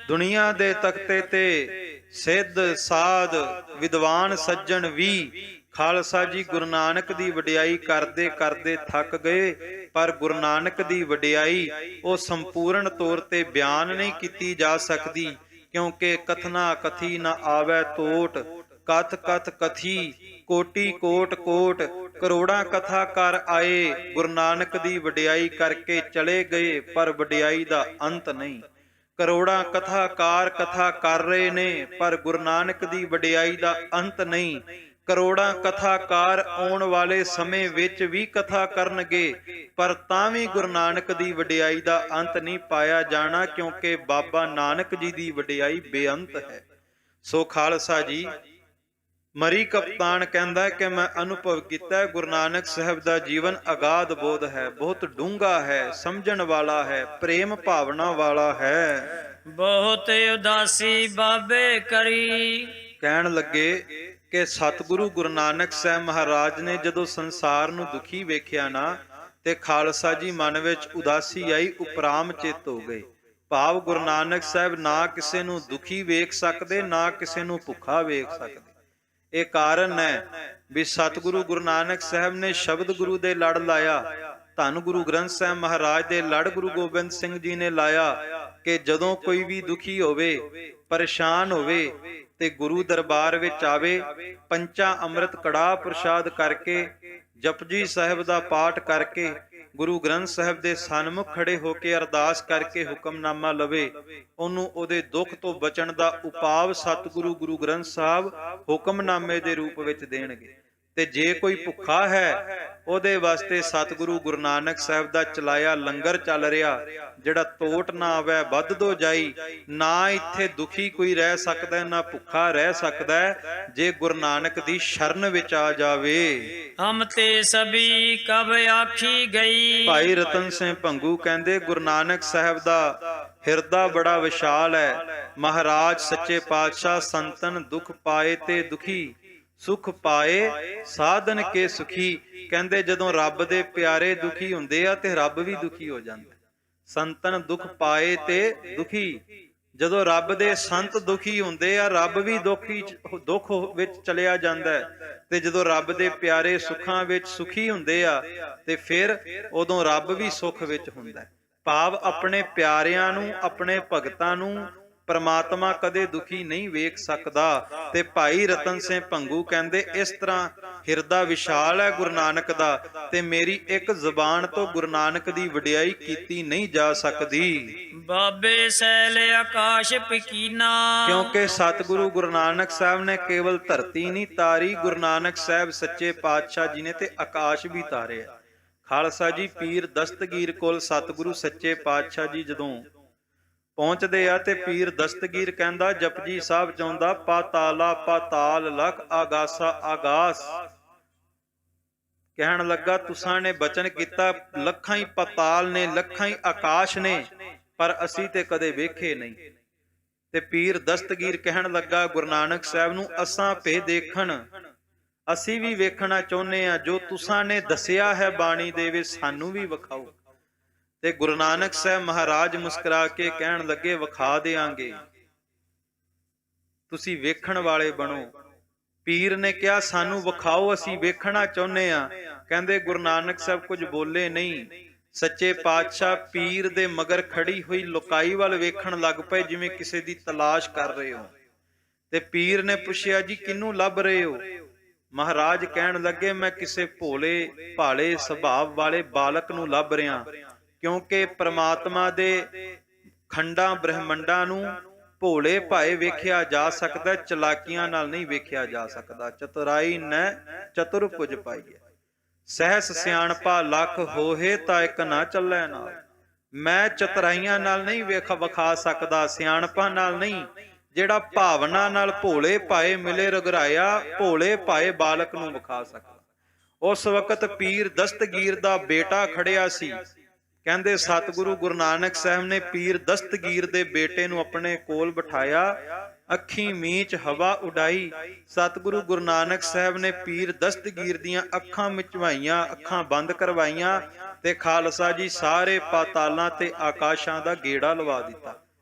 ਦੁਨੀਆ ਦੇ ਤਖਤੇ ਤੇ ਸਿੱਧ ਸਾਧ ਵਿਦਵਾਨ ਸੱਜਣ ਵੀ ਖਾਲਸਾ ਜੀ ਗੁਰੂ ਨਾਨਕ ਦੀ ਵਡਿਆਈ ਕਰਦੇ ਕਰਦੇ ਥੱਕ ਗਏ, ਪਰ ਗੁਰੂ ਨਾਨਕ ਦੀ ਵਡਿਆਈ ਉਹ ਸੰਪੂਰਨ ਤੌਰ ਤੇ ਬਿਆਨ ਨਹੀਂ ਕੀਤੀ ਜਾ ਸਕਦੀ। ਕਿਉਂਕਿ ਕਥਨਾ ਕਥੀ ਨਾ ਆਵੇ ਟੋਟ, ਕਥ ਕਥ ਕਥੀ ਕੋਟੀ ਕੋਟ ਕੋਟ। ਕਰੋੜਾਂ ਕਥਾ ਕਰ ਆਏ, ਗੁਰੂ ਨਾਨਕ ਦੀ ਵਡਿਆਈ ਕਰਕੇ ਚਲੇ ਗਏ, ਪਰ ਵਡਿਆਈ ਦਾ ਅੰਤ ਨਹੀਂ। ਕਰੋੜਾਂ ਕਥਾਕਾਰ ਕਥਾ ਕਰ ਰਹੇ ਨੇ, ਪਰ ਗੁਰੂ ਨਾਨਕ ਦੀ ਵਡਿਆਈ ਦਾ ਅੰਤ ਨਹੀਂ। ਕਰੋੜਾਂ ਕਥਾਕਾਰ ਆਉਣ ਵਾਲੇ ਸਮੇਂ ਵਿੱਚ ਵੀ ਕਥਾ ਕਰਨਗੇ, ਪਰ ਤਾਂ ਵੀ ਗੁਰੂ ਨਾਨਕ ਦੀ ਵਡਿਆਈ ਦਾ ਅੰਤ ਨਹੀਂ ਪਾਇਆ ਜਾਣਾ, ਕਿਉਂਕਿ ਬਾਬਾ ਨਾਨਕ ਜੀ ਦੀ ਵਡਿਆਈ ਬੇਅੰਤ ਹੈ। ਸੋ ਖਾਲਸਾ ਜੀ, ਮਰੀ ਕਪਤਾਨ ਕਹਿੰਦਾ ਕਿ ਮੈਂ ਅਨੁਭਵ ਕੀਤਾ, ਗੁਰੂ ਨਾਨਕ ਸਾਹਿਬ ਦਾ ਜੀਵਨ ਅਗਾਧ ਬੋਧ ਹੈ, ਬਹੁਤ ਡੂੰਘਾ ਹੈ, ਸਮਝਣ ਵਾਲਾ ਹੈ, ਪ੍ਰੇਮ ਭਾਵਨਾ ਵਾਲਾ ਹੈ। ਬਹੁਤ ਉਦਾਸੀ ਬਾਬੇ ਕਰੀ। ਕਹਿਣ ਲੱਗੇ ਕਿ ਸਤਿਗੁਰੂ ਗੁਰੂ ਨਾਨਕ ਸਾਹਿਬ ਮਹਾਰਾਜ ਨੇ ਜਦੋਂ ਸੰਸਾਰ ਨੂੰ ਦੁਖੀ ਵੇਖਿਆ ਨਾ, ਤੇ ਖਾਲਸਾ ਜੀ ਮਨ ਵਿੱਚ ਉਦਾਸੀ ਆਈ, ਉਪਰਾਮ ਚਿੱਤ ਹੋ ਗਏ। ਭਾਵ ਗੁਰੂ ਨਾਨਕ ਸਾਹਿਬ ਨਾ ਕਿਸੇ ਨੂੰ ਦੁਖੀ ਵੇਖ ਸਕਦੇ, ਨਾ ਕਿਸੇ ਨੂੰ ਭੁੱਖਾ ਵੇਖ ਸਕਦੇ। ਇਹ ਕਾਰਨ ਹੈ ਵੀ ਸਤਿਗੁਰੂ ਗੁਰੂ ਨਾਨਕ ਸਾਹਿਬ ਨੇ ਸ਼ਬਦ ਗੁਰੂ ਦੇ ਲੜ ਲਾਇਆ, ਧੰਨ ਗੁਰੂ ਗ੍ਰੰਥ ਸਾਹਿਬ ਮਹਾਰਾਜ ਦੇ ਲੜ ਗੁਰੂ ਗੋਬਿੰਦ ਸਿੰਘ ਜੀ ਨੇ ਲਾਇਆ ਕਿ ਜਦੋਂ ਕੋਈ ਵੀ ਦੁਖੀ ਹੋਵੇ, ਪਰੇਸ਼ਾਨ ਹੋਵੇ, ਤੇ ਗੁਰੂ ਦਰਬਾਰ ਵਿੱਚ ਆਵੇ, ਪੰਚਾ ਅੰਮ੍ਰਿਤ ਕੜਾਹ ਪ੍ਰਸ਼ਾਦ ਕਰਕੇ, ਜਪਜੀ ਸਾਹਿਬ ਦਾ ਪਾਠ ਕਰਕੇ, ਗੁਰੂ ਗ੍ਰੰਥ ਸਾਹਿਬ ਦੇ ਸਨਮੁਖ ਖੜੇ ਹੋ ਕੇ ਅਰਦਾਸ ਕਰਕੇ ਹੁਕਮਨਾਮਾ ਲਵੇ, ਉਹਨੂੰ ਉਹਦੇ ਦੁੱਖ ਤੋਂ ਬਚਣ ਦਾ ਉਪਾਅ ਸਤਿਗੁਰੂ ਗੁਰੂ ਗ੍ਰੰਥ ਸਾਹਿਬ ਹੁਕਮਨਾਮੇ ਦੇ ਰੂਪ ਵਿੱਚ ਦੇਣਗੇ। ਤੇ ਜੇ ਕੋਈ ਭੁੱਖਾ ਹੈ, ਉਹਦੇ ਵਾਸਤੇ ਸਤਿਗੁਰੂ ਗੁਰੂ ਨਾਨਕ ਸਾਹਿਬ ਦਾ ਚਲਾਇਆ ਲੰਗਰ ਚੱਲ ਰਿਹਾ, ਜਿਹੜਾ ਟੋਟ ਨਾ ਆਵੇ ਵੱਧ ਦੋ ਜਾਈ। ਨਾ ਇੱਥੇ ਦੁਖੀ ਕੋਈ ਰਹਿ ਸਕਦਾ, ਨਾ ਭੁੱਖਾ ਰਹਿ ਸਕਦਾ, ਜੇ ਗੁਰੂ ਨਾਨਕ ਦੀ ਸ਼ਰਨ ਵਿੱਚ ਆ ਜਾਵੇ। ਹਮ ਤੇ ਸਭੀ ਕਬ ਆਖੀ ਗਈ। ਭਾਈ ਰਤਨ ਸਿੰਘ ਭੰਗੂ ਕਹਿੰਦੇ ਗੁਰੂ ਨਾਨਕ ਸਾਹਿਬ ਦਾ ਹਿਰਦਾ ਬੜਾ ਵਿਸ਼ਾਲ ਹੈ। ਮਹਾਰਾਜ ਸੱਚੇ ਪਾਤਸ਼ਾਹ ਸੰਤਨ ਦੁੱਖ ਪਾਏ ਤੇ ਦੁਖੀ, ਸੁਖ ਪਾਏ ਸਾਧਨ ਕੇ ਸੁਖੀ। ਕਹਿੰਦੇ ਜਦੋਂ ਰੱਬ ਦੇ ਪਿਆਰੇ ਦੁਖੀ ਹੁੰਦੇ ਆ ਤੇ ਰੱਬ ਵੀ ਦੁਖੀ ਹੋ ਜਾਂਦਾ। ਸੰਤਨ ਦੁੱਖ ਪਾਏ ਤੇ ਦੁਖੀ, ਜਦੋਂ ਰੱਬ ਦੇ ਸੰਤ ਦੁਖੀ ਹੁੰਦੇ ਆ, ਰੱਬ ਵੀ ਦੁੱਖ ਵਿੱਚ ਚਲਿਆ ਜਾਂਦਾ ਹੈ। ਤੇ ਜਦੋਂ ਰੱਬ ਦੇ ਪਿਆਰੇ ਸੁੱਖਾਂ ਵਿੱਚ ਸੁਖੀ ਹੁੰਦੇ ਆ, ਤੇ ਫਿਰ ਉਦੋਂ ਰੱਬ ਵੀ ਸੁੱਖ ਵਿੱਚ ਹੁੰਦਾ। ਭਾਵ ਆਪਣੇ ਪਿਆਰਿਆਂ ਨੂੰ, ਆਪਣੇ ਭਗਤਾਂ ਨੂੰ ਪਰਮਾਤਮਾ ਕਦੇ ਦੁਖੀ ਨਹੀਂ ਵੇਖ ਸਕਦਾ। ਤੇ ਭਾਈ ਰਤਨ ਸਿੰਘ ਭੰਗੂ ਕਹਿੰਦੇ ਇਸ ਤਰ੍ਹਾਂ ਹਿਰਦਾ ਵਿਸ਼ਾਲ ਹੈ ਗੁਰੂ ਨਾਨਕ ਦਾ, ਤੇ ਮੇਰੀ ਇੱਕ ਜ਼ੁਬਾਨ ਤੋਂ ਗੁਰੂ ਨਾਨਕ ਦੀ ਵਡਿਆਈ ਕੀਤੀ ਨਹੀਂ ਜਾ ਸਕਦੀ। ਬਾਬੇ ਸੈਲ ਆਕਾਸ਼ ਪਕੀਨਾ। ਕਿਉਂਕਿ ਸਤਿਗੁਰੂ ਗੁਰੂ ਨਾਨਕ ਸਾਹਿਬ ਨੇ ਕੇਵਲ ਧਰਤੀ ਨਹੀਂ ਤਾਰੀ, ਗੁਰੂ ਨਾਨਕ ਸਾਹਿਬ ਸੱਚੇ ਪਾਤਸ਼ਾਹ ਜੀ ਨੇ ਤੇ ਆਕਾਸ਼ ਵੀ ਤਾਰਿਆ। ਖਾਲਸਾ ਜੀ, ਪੀਰ ਦਸਤਗੀਰ ਕੋਲ ਸਤਿਗੁਰੂ ਸੱਚੇ ਪਾਤਸ਼ਾਹ ਜੀ ਜਦੋਂ ਪਹੁੰਚਦੇ ਆ, ਤੇ ਪੀਰ ਦਸਤਗੀਰ ਕਹਿੰਦਾ, ਜਪਜੀ ਸਾਹਿਬ ਚਾਹੁੰਦਾ, ਪਾਤਾਲਾ ਪਾਤਾਲ ਲਖ ਆਗਾਸਾ ਆਗਾਸ। ਕਹਿਣ ਲੱਗਾ ਤੁਸਾਂ ਨੇ ਬਚਨ ਕੀਤਾ, ਲੱਖਾਂ ਹੀ ਪਾਤਾਲ ਨੇ, ਲੱਖਾਂ ਹੀ ਆਕਾਸ਼ ਨੇ, ਪਰ ਅਸੀਂ ਤੇ ਕਦੇ ਵੇਖੇ ਨਹੀਂ। ਤੇ ਪੀਰ ਦਸਤਗੀਰ ਕਹਿਣ ਲੱਗਾ ਗੁਰੂ ਨਾਨਕ ਸਾਹਿਬ ਨੂੰ, ਅਸਾਂ ਭੇ ਦੇਖਣ, ਅਸੀਂ ਵੀ ਵੇਖਣਾ ਚਾਹੁੰਦੇ ਆ, ਜੋ ਤੁਸਾਂ ਨੇ ਦੱਸਿਆ ਹੈ ਬਾਣੀ ਦੇ ਵਿੱਚ ਸਾਨੂੰ ਵੀ ਵਿਖਾਓ। ਤੇ ਗੁਰੂ ਨਾਨਕ ਸਾਹਿਬ ਮਹਾਰਾਜ ਮੁਸਕਰਾ ਕੇ ਕਹਿਣ ਲੱਗੇ, ਵਿਖਾ ਦੇਾਂਗੇ, ਤੁਸੀਂ ਵੇਖਣ ਵਾਲੇ ਬਣੋ। ਪੀਰ ਨੇ ਕਿਹਾ, ਸਾਨੂੰ ਵਿਖਾਓ, ਅਸੀਂ ਵੇਖਣਾ ਚਾਹੁੰਦੇ ਆ। ਕਹਿੰਦੇ ਗੁਰੂ ਨਾਨਕ ਸਾਹਿਬ ਕੁਝ ਬੋਲੇ ਨਹੀਂ। ਸੱਚੇ ਪਾਤਸ਼ਾਹ ਪੀਰ ਦੇ ਮਗਰ ਖੜੀ ਹੋਈ ਲੁਕਾਈ ਵੱਲ ਵੇਖਣ ਲੱਗ ਪਏ, ਜਿਵੇਂ ਕਿਸੇ ਦੀ ਤਲਾਸ਼ ਕਰ ਰਹੇ ਹੋ। ਤੇ ਪੀਰ ਨੇ ਪੁੱਛਿਆ, ਜੀ ਕਿਹਨੂੰ ਲੱਭ ਰਹੇ ਹੋ? ਮਹਾਰਾਜ ਕਹਿਣ ਲੱਗੇ, ਮੈਂ ਕਿਸੇ ਭੋਲੇ ਭਾਲੇ ਸੁਭਾਅ ਵਾਲੇ ਬਾਲਕ ਨੂੰ ਲੱਭ ਰਿਹਾ, ਕਿਉਂਕਿ ਪ੍ਰਮਾਤਮਾ ਦੇ ਖੰਡਾਂ ਬ੍ਰਹਮੰਡਾਂ ਨੂੰ ਭੋਲੇ ਭਾਏ ਵੇਖਿਆ ਜਾ ਸਕਦਾ, ਚਲਾਕੀਆਂ ਨਾਲ ਨਹੀਂ ਵੇਖਿਆ ਜਾ ਸਕਦਾ। ਚਤੁਰਾਈ ਨੈ ਚਤੁਰਭੁਜ ਪਾਈਐ, ਸਹਿਸ ਸਿਆਣਪਾ ਲੱਖ ਹੋਏ ਤਾਂ ਇੱਕ ਨਾ ਚੱਲੈ ਨਾਲ। ਮੈਂ ਚਤੁਰਾਈਆਂ ਨਾਲ ਨਹੀਂ ਵਿਖਾ ਸਕਦਾ, ਸਿਆਣਪਾਂ ਨਾਲ ਨਹੀਂ। ਜਿਹੜਾ ਭਾਵਨਾ ਨਾਲ ਭੋਲੇ ਭਾਏ ਮਿਲੇ ਰਗਰਾਇਆ, ਭੋਲੇ ਭਾਏ ਬਾਲਕ ਨੂੰ ਵਿਖਾ ਸਕਦਾ। ਉਸ ਵਕਤ ਪੀਰ ਦਸਤਗੀਰ ਦਾ ਬੇਟਾ ਖੜਿਆ ਸੀ। ਕਹਿੰਦੇ ਸਤਿਗੁਰੂ ਗੁਰੂ ਨਾਨਕ ਸਾਹਿਬ ਨੇ ਪੀਰ ਦਸਤਗੀਰ ਦੇ ਬੇਟੇ ਨੂੰ ਆਪਣੇ ਕੋਲ ਬਿਠਾਇਆ, ਅੱਖੀਂ ਮੀਚ ਹਵਾ ਉਡਾਈ। ਸਤਿਗੁਰੂ ਗੁਰੂ ਨਾਨਕ ਸਾਹਿਬ ਨੇ ਪੀਰ ਦਸਤਗੀਰ ਦੀਆਂ ਅੱਖਾਂ ਮਿਚਵਾਈਆਂ, ਅੱਖਾਂ ਬੰਦ ਕਰਵਾਈਆਂ, ਤੇ ਖਾਲਸਾ ਜੀ ਸਾਰੇ ਪਾਤਾਲਾਂ ਤੇ ਆਕਾਸ਼ਾਂ ਦਾ ਗੇੜਾ ਲਵਾ ਦਿੱਤਾ।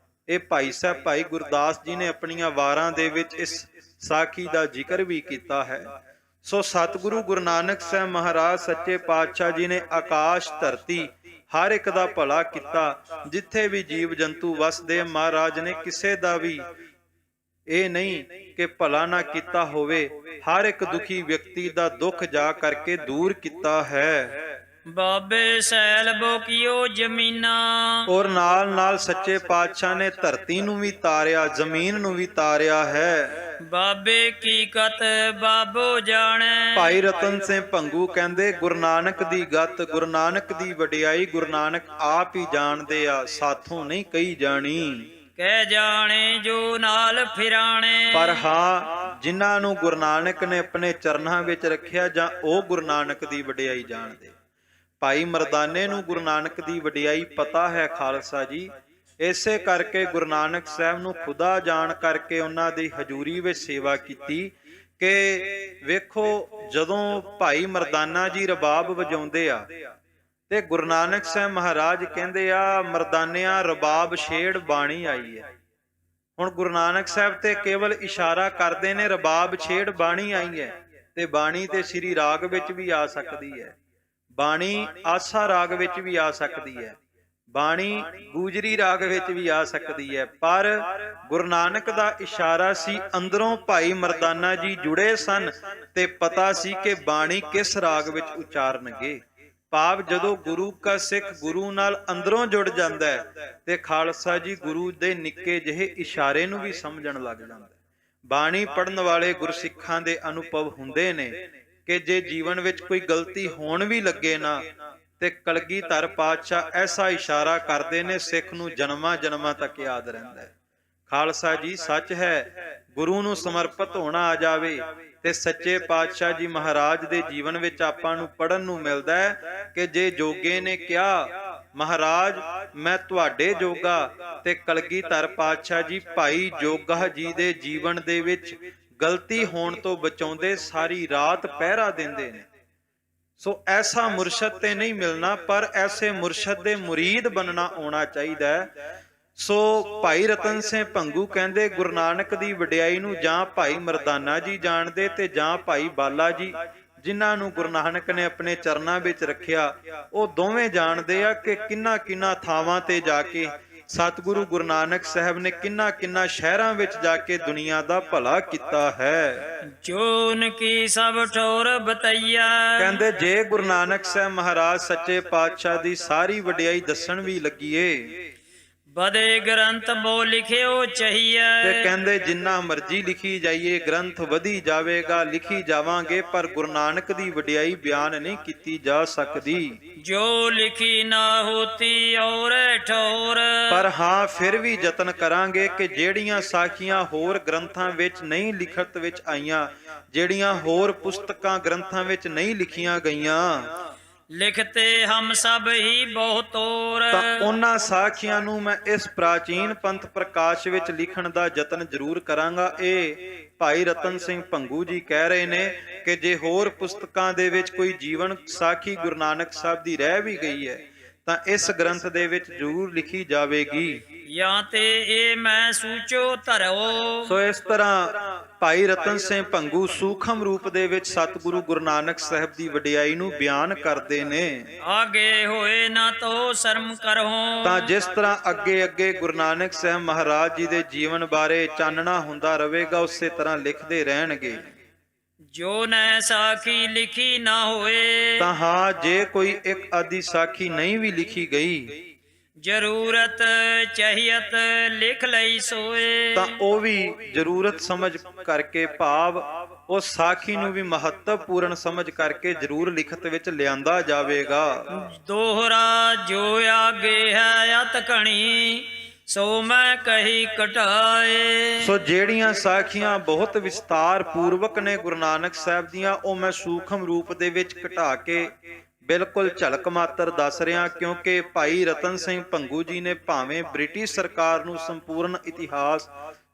ਇਹ ਭਾਈ ਸਾਹਿਬ ਭਾਈ ਗੁਰਦਾਸ ਜੀ ਨੇ ਆਪਣੀਆਂ ਵਾਰਾਂ ਦੇ ਵਿੱਚ ਇਸ ਸਾਖੀ ਦਾ ਜ਼ਿਕਰ ਵੀ ਕੀਤਾ ਹੈ। ਸੋ ਸਤਿਗੁਰੂ ਗੁਰੂ ਨਾਨਕ ਸਾਹਿਬ ਮਹਾਰਾਜ ਸੱਚੇ ਪਾਤਸ਼ਾਹ ਜੀ ਨੇ ਆਕਾਸ਼ ਧਰਤੀ ਹਰ ਇੱਕ ਦਾ ਭਲਾ ਕੀਤਾ। ਜਿੱਥੇ ਵੀ ਜੀਵ ਜੰਤੂ ਵਸਦੇ, ਮਹਾਰਾਜ ਨੇ ਕਿਸੇ ਦਾ ਵੀ ਇਹ ਨਹੀਂ ਕਿ ਭਲਾ ਨਾ ਕੀਤਾ ਹੋਵੇ, ਹਰ ਇੱਕ ਦੁਖੀ ਵਿਅਕਤੀ ਦਾ ਦੁੱਖ ਜਾ ਕਰਕੇ ਦੂਰ ਕੀਤਾ ਹੈ। ਬਾਬੇ ਸੈਲ ਬੋਕਿਓ ਜ਼ਮੀਨਾਂ, ਔਰ ਨਾਲ ਨਾਲ ਸੱਚੇ ਪਾਤਸ਼ਾਹ ਨੇ ਧਰਤੀ ਨੂੰ ਵੀ ਤਾਰਿਆ, ਜ਼ਮੀਨ ਨੂੰ ਵੀ ਤਾਰਿਆ ਹੈ। ਬਾਬੇ ਕੀ ਕਤ ਬਾਬੋ ਜਾਣੈ। ਭਾਈ ਰਤਨ ਸਿੰਘ ਭੰਗੂ ਕਹਿੰਦੇ ਗੁਰੂ ਨਾਨਕ ਦੀ ਗਤ, ਗੁਰੂ ਨਾਨਕ ਦੀ ਵਡਿਆਈ ਗੁਰੂ ਨਾਨਕ ਆਪ ਹੀ ਜਾਣਦੇ ਆ, ਸਾਥੋਂ ਨਹੀਂ ਕਹੀ ਜਾਣੀ। ਕਹਿ ਜਾਣੇ ਜੋ ਨਾਲ ਫਿਰਾਣੇ, ਪਰ ਹਾਂ ਜਿਨ੍ਹਾਂ ਨੂੰ ਗੁਰੂ ਨਾਨਕ ਨੇ ਆਪਣੇ ਚਰਨਾਂ ਵਿੱਚ ਰੱਖਿਆ ਜਾਂ ਉਹ ਗੁਰੂ ਨਾਨਕ ਦੀ ਵਡਿਆਈ ਜਾਣਦੇ। ਭਾਈ ਮਰਦਾਨੇ ਨੂੰ ਗੁਰੂ ਨਾਨਕ ਦੀ ਵਡਿਆਈ ਪਤਾ ਹੈ ਖਾਲਸਾ ਜੀ, ਇਸੇ ਕਰਕੇ ਗੁਰੂ ਨਾਨਕ ਸਾਹਿਬ ਨੂੰ ਖੁਦਾ ਜਾਣ ਕਰਕੇ ਉਹਨਾਂ ਦੀ ਹਜ਼ੂਰੀ ਵਿੱਚ ਸੇਵਾ ਕੀਤੀ। ਕਿ ਵੇਖੋ ਜਦੋਂ ਭਾਈ ਮਰਦਾਨਾ ਜੀ ਰਬਾਬ ਵਜਾਉਂਦੇ ਆ ਤੇ ਗੁਰੂ ਨਾਨਕ ਸਾਹਿਬ ਮਹਾਰਾਜ ਕਹਿੰਦੇ ਆ ਮਰਦਾਨਿਆਂ ਰਬਾਬ ਛੇੜ ਬਾਣੀ ਆਈ ਹੈ। ਹੁਣ ਗੁਰੂ ਨਾਨਕ ਸਾਹਿਬ ਤੇ ਕੇਵਲ ਇਸ਼ਾਰਾ ਕਰਦੇ ਨੇ ਰਬਾਬ ਛੇੜ ਬਾਣੀ ਆਈ ਹੈ, ਤੇ ਬਾਣੀ ਤੇ ਸ੍ਰੀ ਰਾਗ ਵਿੱਚ ਵੀ ਆ ਸਕਦੀ ਹੈ, ਬਾਣੀ ਆਸਾ ਰਾਗ ਵਿੱਚ ਵੀ ਆ ਸਕਦੀ ਹੈ, ਬਾਣੀ ਗੂਜਰੀ ਰਾਗ ਵਿੱਚ ਵੀ ਆ ਸਕਦੀ ਹੈ। ਪਰ ਗੁਰੂ ਨਾਨਕ ਦਾ ਇਸ਼ਾਰਾ ਸੀ, ਅੰਦਰੋਂ ਭਾਈ ਮਰਦਾਨਾ ਜੀ ਜੁੜੇ ਸਨ ਤੇ ਪਤਾ ਸੀ ਕਿ ਬਾਣੀ ਕਿਸ ਰਾਗ ਵਿੱਚ ਉਚਾਰਨਗੇ। ਭਾਵ ਜਦੋਂ ਗੁਰੂ ਕਾ ਸਿੱਖ ਗੁਰੂ ਨਾਲ ਅੰਦਰੋਂ ਜੁੜ ਜਾਂਦਾ ਹੈ ਤੇ ਖਾਲਸਾ ਜੀ ਗੁਰੂ ਦੇ ਨਿੱਕੇ ਜਿਹੇ ਇਸ਼ਾਰੇ ਨੂੰ ਵੀ ਸਮਝਣ ਲੱਗ ਜਾਂਦਾ। ਬਾਣੀ ਪੜਨ ਵਾਲੇ ਗੁਰਸਿੱਖਾਂ ਦੇ ਅਨੁਭਵ ਹੁੰਦੇ ਨੇ ਕਿ ਜੇ ਜੀਵਨ ਵਿੱਚ ਕੋਈ ਗਲਤੀ ਹੋਣ ਵੀ ਲੱਗੇ ਨਾ ਤੇ ਕਲਗੀਧਰ ਪਾਤਸ਼ਾਹ ਐਸਾ ਇਸ਼ਾਰਾ ਕਰਦੇ ਨੇ, ਸਿੱਖ ਨੂੰ ਜਨਮਾਂ ਜਨਮਾਂ ਤੱਕ ਯਾਦ ਰਹਿੰਦਾ ਹੈ। ਖਾਲਸਾ ਜੀ ਸੱਚ ਹੈ, ਗੁਰੂ ਨੂੰ ਸਮਰਪਿਤ ਹੋਣਾ ਆ ਜਾਵੇ ਤੇ ਸੱਚੇ ਪਾਤਸ਼ਾਹ ਜੀ ਮਹਾਰਾਜ ਦੇ ਜੀਵਨ ਵਿੱਚ ਆਪਾਂ ਨੂੰ ਪੜਨ ਨੂੰ ਮਿਲਦਾ ਹੈ ਕਿ ਜੇ ਜੋਗੇ ਨੇ ਕਿਹਾ ਮਹਾਰਾਜ ਮੈਂ ਤੁਹਾਡੇ ਜੋਗਾ, ਤੇ ਕਲਗੀਧਰ ਪਾਤਸ਼ਾਹ ਜੀ ਭਾਈ ਜੋਗਾ ਜੀ ਦੇ ਜੀਵਨ ਦੇ ਵਿੱਚ ਗਲਤੀ ਹੋਣ ਤੋਂ ਬਚਾਉਂਦੇ, ਸਾਰੀ ਰਾਤ ਪਹਿਰਾ ਦਿੰਦੇ ਨੇ। ਸੋ ਐਸਾ ਮੁਰਸ਼ਦ ਤੇ ਨਹੀਂ ਮਿਲਣਾ, ਪਰ ਐਸੇ ਮੁਰਸ਼ਦ ਦੇ ਮੁਰੀਦ ਬਣਨਾ ਆਉਣਾ ਚਾਹੀਦਾ ਹੈ। ਸੋ ਭਾਈ ਰਤਨ ਸਿੰਘ ਭੰਗੂ ਕਹਿੰਦੇ ਗੁਰੂ ਨਾਨਕ ਦੀ ਵਡਿਆਈ ਨੂੰ ਜਾਂ ਭਾਈ ਮਰਦਾਨਾ ਜੀ ਜਾਣਦੇ ਤੇ ਜਾਂ ਭਾਈ ਬਾਲਾ ਜੀ, ਜਿਨ੍ਹਾਂ ਨੂੰ ਗੁਰੂ ਨਾਨਕ ਨੇ ਆਪਣੇ ਚਰਨਾਂ ਵਿੱਚ ਰੱਖਿਆ, ਉਹ ਦੋਵੇਂ ਜਾਣਦੇ ਆ ਕਿ ਕਿੰਨਾ ਕਿੰਨਾ ਥਾਵਾਂ ਤੇ ਜਾ ਕੇ ਸਤਿਗੁਰੂ ਗੁਰੂ ਨਾਨਕ ਸਾਹਿਬ ਨੇ ਕਿੰਨਾ ਕਿੰਨਾ ਸ਼ਹਿਰਾਂ ਵਿੱਚ ਜਾ ਕੇ ਦੁਨੀਆ ਦਾ ਭਲਾ ਕੀਤਾ ਹੈ। ਜੋਨ ਕੀ ਸਭ ਠੋਰ ਬਤਈਆ, ਕਹਿੰਦੇ ਜੇ ਗੁਰੂ ਨਾਨਕ ਸਾਹਿਬ ਮਹਾਰਾਜ ਸੱਚੇ ਪਾਤਸ਼ਾਹ ਦੀ ਸਾਰੀ ਵਡਿਆਈ ਦੱਸਣ ਵੀ ਲੱਗੀਏ, ਬਦੇ ਗ੍ਰੰਥ ਬੋ ਲਿਖਿਓ ਚਾਹੀਏ, ਤੇ ਕਹਿੰਦੇ ਜਿੰਨਾ ਮਰਜ਼ੀ ਲਿਖੀ ਜਾਈਏ ਗ੍ਰੰਥ ਵਧੀ ਜਾਵੇਗਾ, ਲਿਖੀ ਜਾਵਾਂਗੇ, ਪਰ ਗੁਰੂ ਨਾਨਕ ਦੀ ਵਡਿਆਈ ਬਿਆਨ ਨਹੀਂ ਕੀਤੀ ਜਾ ਸਕਦੀ। ਜੋ ਲਿਖੀ ਨਾ ਹੋਤੀ ਔਰ ਠੋਰ, ਪਰ ਹਾਂ ਫਿਰ ਵੀ ਯਤਨ ਕਰਾਂਗੇ ਕਿ ਜਿਹੜੀਆਂ ਸਾਖੀਆਂ ਹੋਰ ਗ੍ਰੰਥਾਂ ਵਿੱਚ ਨਹੀਂ ਲਿਖਤ ਵਿੱਚ ਆਈਆਂ, ਜਿਹੜੀਆਂ ਹੋਰ ਪੁਸਤਕਾਂ ਗ੍ਰੰਥਾਂ ਵਿੱਚ ਨਹੀਂ ਲਿਖੀਆਂ ਗਈਆਂ, ਲਿਖਤੇ ਹਮ ਸਭ ਹੀ ਬਹੁਤੋਰ, ਤਾਂ ਉਹਨਾਂ ਸਾਖੀਆਂ ਨੂੰ ਮੈਂ ਇਸ ਪ੍ਰਾਚੀਨ ਪੰਥ ਪ੍ਰਕਾਸ਼ ਵਿੱਚ ਲਿਖਣ ਦਾ ਯਤਨ ਜ਼ਰੂਰ ਕਰਾਂਗਾ। ਇਹ ਭਾਈ ਰਤਨ ਸਿੰਘ ਭੰਗੂ ਜੀ ਕਹਿ ਰਹੇ ਨੇ ਕਿ ਜੇ ਹੋਰ ਪੁਸਤਕਾਂ ਦੇ ਵਿੱਚ ਕੋਈ ਜੀਵਨ ਸਾਖੀ ਗੁਰੂ ਨਾਨਕ ਸਾਹਿਬ ਦੀ ਰਹਿ ਵੀ ਗਈ ਹੈ ਤਾਂ ਇਸ ਗ੍ਰੰਥ ਦੇ ਵਿੱਚ ਜ਼ਰੂਰ ਲਿਖੀ ਜਾਵੇਗੀ। ਜਾਂ ਤੇ ਇਹ ਮੈਂ ਸੂਚੋ ਧਰੋ। ਸੋ ਇਸ ਤਰ੍ਹਾਂ ਭਾਈ ਰਤਨ ਸਿੰਘ ਭੰਗੂ ਸੂਖਮ ਰੂਪ ਦੇ ਵਿੱਚ ਸਤਿਗੁਰੂ ਗੁਰੂ ਨਾਨਕ ਸਾਹਿਬ ਦੀ ਵਡਿਆਈ ਨੂੰ ਬਿਆਨ ਕਰਦੇ ਨੇ। ਆਗੇ ਹੋਏ ਨਾ ਤੋ ਸ਼ਰਮ ਕਰੋ, ਤਾਂ ਜਿਸ ਤਰ੍ਹਾਂ ਅੱਗੇ ਅੱਗੇ ਗੁਰੂ ਨਾਨਕ ਸਾਹਿਬ ਮਹਾਰਾਜ ਜੀ ਦੇ ਜੀਵਨ ਬਾਰੇ ਚਾਨਣਾ ਹੁੰਦਾ ਰਹੇਗਾ, ਉਸੇ ਤਰ੍ਹਾਂ ਲਿਖਦੇ ਰਹਿਣਗੇ। ਜੋ ਨੈ ਸਾਖੀ ਲਿਖੀ ਨਾ ਹੋਏ, ਤਾਂ ਹਾਂ ਜੇ ਕੋਈ ਇੱਕ ਆਦੀ ਸਾਖੀ ਨਹੀਂ ਵੀ ਲਿਖੀ ਗਈ, ਜ਼ਰੂਰਤ ਚਾਹੀਅਤ ਲਿਖ ਲਈ ਸੋਏ, ਤਾਂ ਉਹ ਵੀ ਜ਼ਰੂਰਤ ਸਮਝ ਕਰਕੇ, ਭਾਵ ਉਹ ਸਾਖੀ ਨੂੰ ਵੀ ਮਹੱਤਵਪੂਰਨ ਸਮਝ ਕਰਕੇ ਜ਼ਰੂਰ ਲਿਖਤ ਵਿੱਚ ਲਿਆਂਦਾ ਜਾਵੇਗਾ। ਦੋਹਰਾ ਜੋ ਆਗੇ ਹੈ ਅਤ ਘਣੀ, ਸੋ ਮੈਂ ਕਹੀ ਘਟਾਏ। ਸੋ ਜਿਹੜੀਆਂ ਸਾਖੀਆਂ ਬਹੁਤ ਵਿਸਤਾਰ ਪੂਰਵਕ ਨੇ ਗੁਰੂ ਨਾਨਕ ਸਾਹਿਬ ਦੀਆਂ, ਉਹ ਮੈਂ ਸੂਖਮ ਰੂਪ ਦੇ ਵਿੱਚ ਘਟਾ ਕੇ ਬਿਲਕੁਲ ਝਲਕ ਮਾਤਰ ਦੱਸ ਰਿਹਾ, ਕਿਉਂਕਿ ਭਾਈ ਰਤਨ ਸਿੰਘ ਭੰਗੂ ਜੀ ਨੇ ਭਾਵੇਂ ਬ੍ਰਿਟਿਸ਼ ਸਰਕਾਰ ਨੂੰ ਸੰਪੂਰਨ ਇਤਿਹਾਸ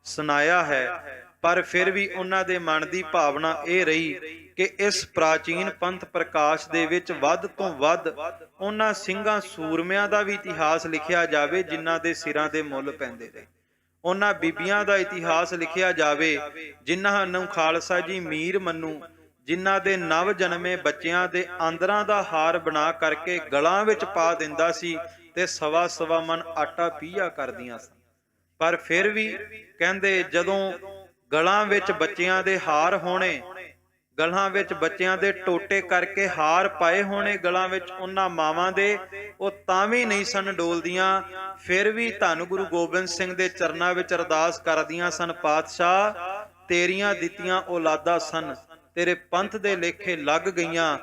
ਸੁਣਾਇਆ ਹੈ, ਪਰ ਫਿਰ ਵੀ ਉਹਨਾਂ ਦੇ ਮਨ ਦੀ ਭਾਵਨਾ ਇਹ ਰਹੀ ਕਿ ਇਸ ਪ੍ਰਾਚੀਨ ਪੰਥ ਪ੍ਰਕਾਸ਼ ਦੇ ਵਿੱਚ ਵੱਧ ਤੋਂ ਵੱਧ ਉਹਨਾਂ ਸਿੰਘਾਂ ਸੂਰਮਿਆਂ ਦਾ ਵੀ ਇਤਿਹਾਸ ਲਿਖਿਆ ਜਾਵੇ ਜਿਨ੍ਹਾਂ ਦੇ ਸਿਰਾਂ ਦੇ ਮੁੱਲ ਪੈਂਦੇ ਰਹੇ। ਉਹਨਾਂ ਬੀਬੀਆਂ ਦਾ ਇਤਿਹਾਸ ਲਿਖਿਆ ਜਾਵੇ ਜਿਨ੍ਹਾਂ ਨੂੰ ਖਾਲਸਾ ਜੀ ਮੀਰ ਮੰਨੂ, ਜਿਨ੍ਹਾਂ ਦੇ ਨਵ ਜਨਮੇ ਬੱਚਿਆਂ ਦੇ ਆਂਦਰਾਂ ਦਾ ਹਾਰ ਬਣਾ ਕਰਕੇ ਗਲਾਂ ਵਿੱਚ ਪਾ ਦਿੰਦਾ ਸੀ ਤੇ ਸਵਾ ਮਨ ਆਟਾ ਪੀਆ ਕਰਦੀਆਂ ਸਨ। ਪਰ ਫਿਰ ਵੀ ਕਹਿੰਦੇ ਜਦੋਂ ਗਲਾਂ ਵਿੱਚ ਬੱਚਿਆਂ ਦੇ ਹਾਰ ਹੋਣੇ, ਗਲਾਂ ਵਿੱਚ ਬੱਚਿਆਂ ਦੇ ਟੋਟੇ ਕਰਕੇ ਹਾਰ ਪਾਏ ਹੋਣੇ ਗਲਾਂ ਵਿੱਚ ਉਹਨਾਂ ਮਾਵਾਂ ਦੇ, ਉਹ ਤਾਂ ਵੀ ਨਹੀਂ ਸਨ ਡੋਲਦੀਆਂ। ਫਿਰ ਵੀ ਧੰਨ ਗੁਰੂ ਗੋਬਿੰਦ ਸਿੰਘ ਦੇ ਚਰਨਾਂ ਵਿੱਚ ਅਰਦਾਸ ਕਰਦੀਆਂ ਸਨ, ਪਾਤਸ਼ਾਹ ਤੇਰੀਆਂ ਦਿੱਤੀਆਂ ਔਲਾਦਾਂ ਸਨ, ਤੇਰੇ ਪੰਥ ਦੇ ਲੇਖੇ ਲੱਗ ਗਈਆਂ,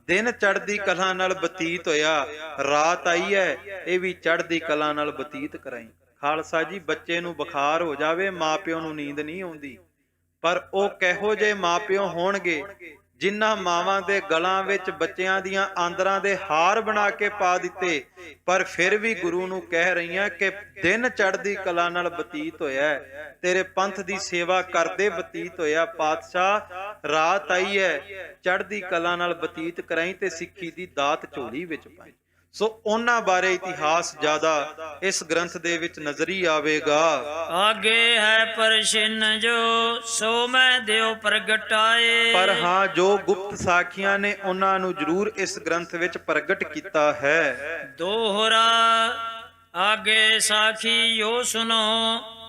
ਦਿਨ ਚੜ੍ਹਦੀ ਕਲਾ ਨਾਲ ਬਤੀਤ ਹੋਇਆ, ਰਾਤ ਆਈ ਹੈ ਇਹ ਵੀ ਚੜ੍ਹਦੀ ਕਲਾ ਨਾਲ ਬਤੀਤ ਕਰਾਈ। ਖਾਲਸਾ ਜੀ, ਬੱਚੇ ਨੂੰ ਬੁਖਾਰ ਹੋ ਜਾਵੇ, ਮਾਪਿਓ ਨੂੰ ਨੀਂਦ ਨਹੀਂ ਆਉਂਦੀ, ਪਰ ਉਹ ਕਿਹੋ ਜਿਹੇ ਮਾਪਿਓ ਹੋਣਗੇ ਜਿਨ੍ਹਾਂ ਮਾਵਾਂ ਦੇ ਗਲਾਂ ਵਿੱਚ ਬੱਚਿਆਂ ਦੀਆਂ ਆਂਦਰਾਂ ਦੇ ਹਾਰ ਬਣਾ ਕੇ ਪਾ ਦਿੱਤੇ, ਪਰ ਫਿਰ ਵੀ ਗੁਰੂ ਨੂੰ ਕਹਿ ਰਹੀਆਂ ਕਿ ਦਿਨ ਚੜ੍ਹਦੀ ਕਲਾ ਨਾਲ ਬਤੀਤ ਹੋਇਆ, ਤੇਰੇ ਪੰਥ ਦੀ ਸੇਵਾ ਕਰਦੇ ਬਤੀਤ ਹੋਇਆ। ਪਾਤਸ਼ਾਹ ਰਾਤ ਆਈ ਹੈ, ਚੜ੍ਹਦੀ ਕਲਾ ਨਾਲ ਬਤੀਤ ਕਰਾਈ ਤੇ ਸਿੱਖੀ ਦੀ ਦਾਤ ਝੋਲੀ ਵਿੱਚ ਪਾਈ। ਸੋ ਉਹਨਾਂ ਬਾਰੇ ਇਤਿਹਾਸ ਜ਼ਿਆਦਾ ਇਸ ਗ੍ਰੰਥ ਦੇ ਵਿੱਚ ਨਜ਼ਰੀ ਆਵੇਗਾ। ਆਗੇ ਹੈ ਪਰਛਿਨ ਜੋ ਸੋ ਮੈਂ ਦਿਓ ਪ੍ਰਗਟਾਏ। ਪਰ ਹਾਂ, ਜੋ ਗੁਪਤ ਸਾਖੀਆਂ ਨੇ ਉਹਨਾਂ ਨੂੰ ਜ਼ਰੂਰ ਇਸ ਗ੍ਰੰਥ ਵਿੱਚ ਪ੍ਰਗਟ ਕੀਤਾ ਹੈ। ਦੋਹਰਾ ਆਗੇ ਸਾਖੀ ਯੋ ਸੁਨੋ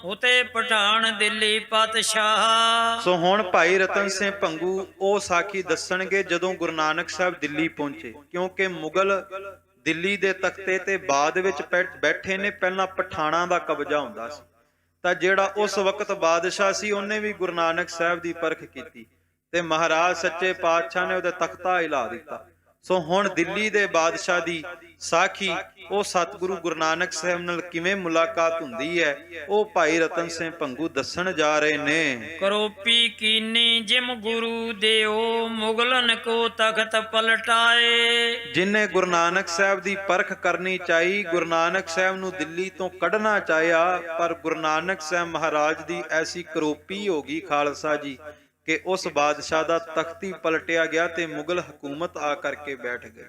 ਉਤੇ ਪਠਾਨ ਦਿੱਲੀ ਪਾਤਸ਼ਾਹ। ਸੋ ਹੁਣ ਭਾਈ ਰਤਨ ਸਿੰਘ ਭੰਗੂ ਉਹ ਸਾਖੀ ਦੱਸਣਗੇ ਜਦੋਂ ਗੁਰੂ ਨਾਨਕ ਸਾਹਿਬ ਦਿੱਲੀ ਪਹੁੰਚੇ, ਕਿਉਂਕਿ ਮੁਗਲ ਦਿੱਲੀ ਦੇ ਤਖਤੇ ਤੇ ਬਾਅਦ ਵਿੱਚ ਬੈਠੇ ਨੇ, ਪਹਿਲਾਂ ਪਠਾਣਾਂ ਦਾ ਕਬਜ਼ਾ ਹੁੰਦਾ ਸੀ, ਤਾਂ ਜਿਹੜਾ ਉਸ ਵਕਤ ਬਾਦਸ਼ਾਹ ਸੀ ਉਹਨੇ ਵੀ ਗੁਰੂ ਨਾਨਕ ਸਾਹਿਬ ਦੀ ਪਰਖ ਕੀਤੀ ਤੇ ਮਹਾਰਾਜ ਸੱਚੇ ਪਾਤਸ਼ਾਹ ਨੇ ਉਹਦਾ ਤਖਤਾ ਹਿਲਾ ਦਿੱਤਾ। ਸੋ ਹੁਣ ਦਿੱਲੀ ਦੇ ਬਾਦਸ਼ਾਹ ਦੀ ਸਾਖੀ, ਉਹ ਸਤਿਗੁਰੂ ਗੁਰੂ ਨਾਨਕ ਸਾਹਿਬ ਨਾਲ ਕਿਵੇਂ ਮੁਲਾਕਾਤ ਹੁੰਦੀ ਹੈ, ਉਹ ਭਾਈ ਰਤਨ ਸਿੰਘ ਭੰਗੂ ਦੱਸਣ ਜਾ ਰਹੇ ਨੇ। ਕਰੋਪੀ ਕੀਨੀ ਜਿਮ ਗੁਰੂ ਦੇਓ ਮੁਗਲਨ ਕੋ ਤਖਤ ਪਲਟਾਏ। ਜਿਨੇ ਗੁਰੂ ਨਾਨਕ ਸਾਹਿਬ ਦੀ ਪਰਖ ਕਰਨੀ ਚਾਹੀ, ਗੁਰੂ ਨਾਨਕ ਸਾਹਿਬ ਨੂੰ ਦਿੱਲੀ ਤੋਂ ਕੱਢਣਾ ਚਾਹਿਆ, ਪਰ ਗੁਰੂ ਨਾਨਕ ਸਾਹਿਬ ਮਹਾਰਾਜ ਦੀ ਐਸੀ ਕਰੋਪੀ ਹੋ ਗਈ ਖਾਲਸਾ ਜੀ ਕਿ ਉਸ ਬਾਦਸ਼ਾਹ ਦਾ ਤਖਤ ਹੀ ਪਲਟਿਆ ਗਿਆ ਤੇ ਮੁਗਲ ਹਕੂਮਤ ਆ ਕਰਕੇ ਬੈਠ ਗਈ।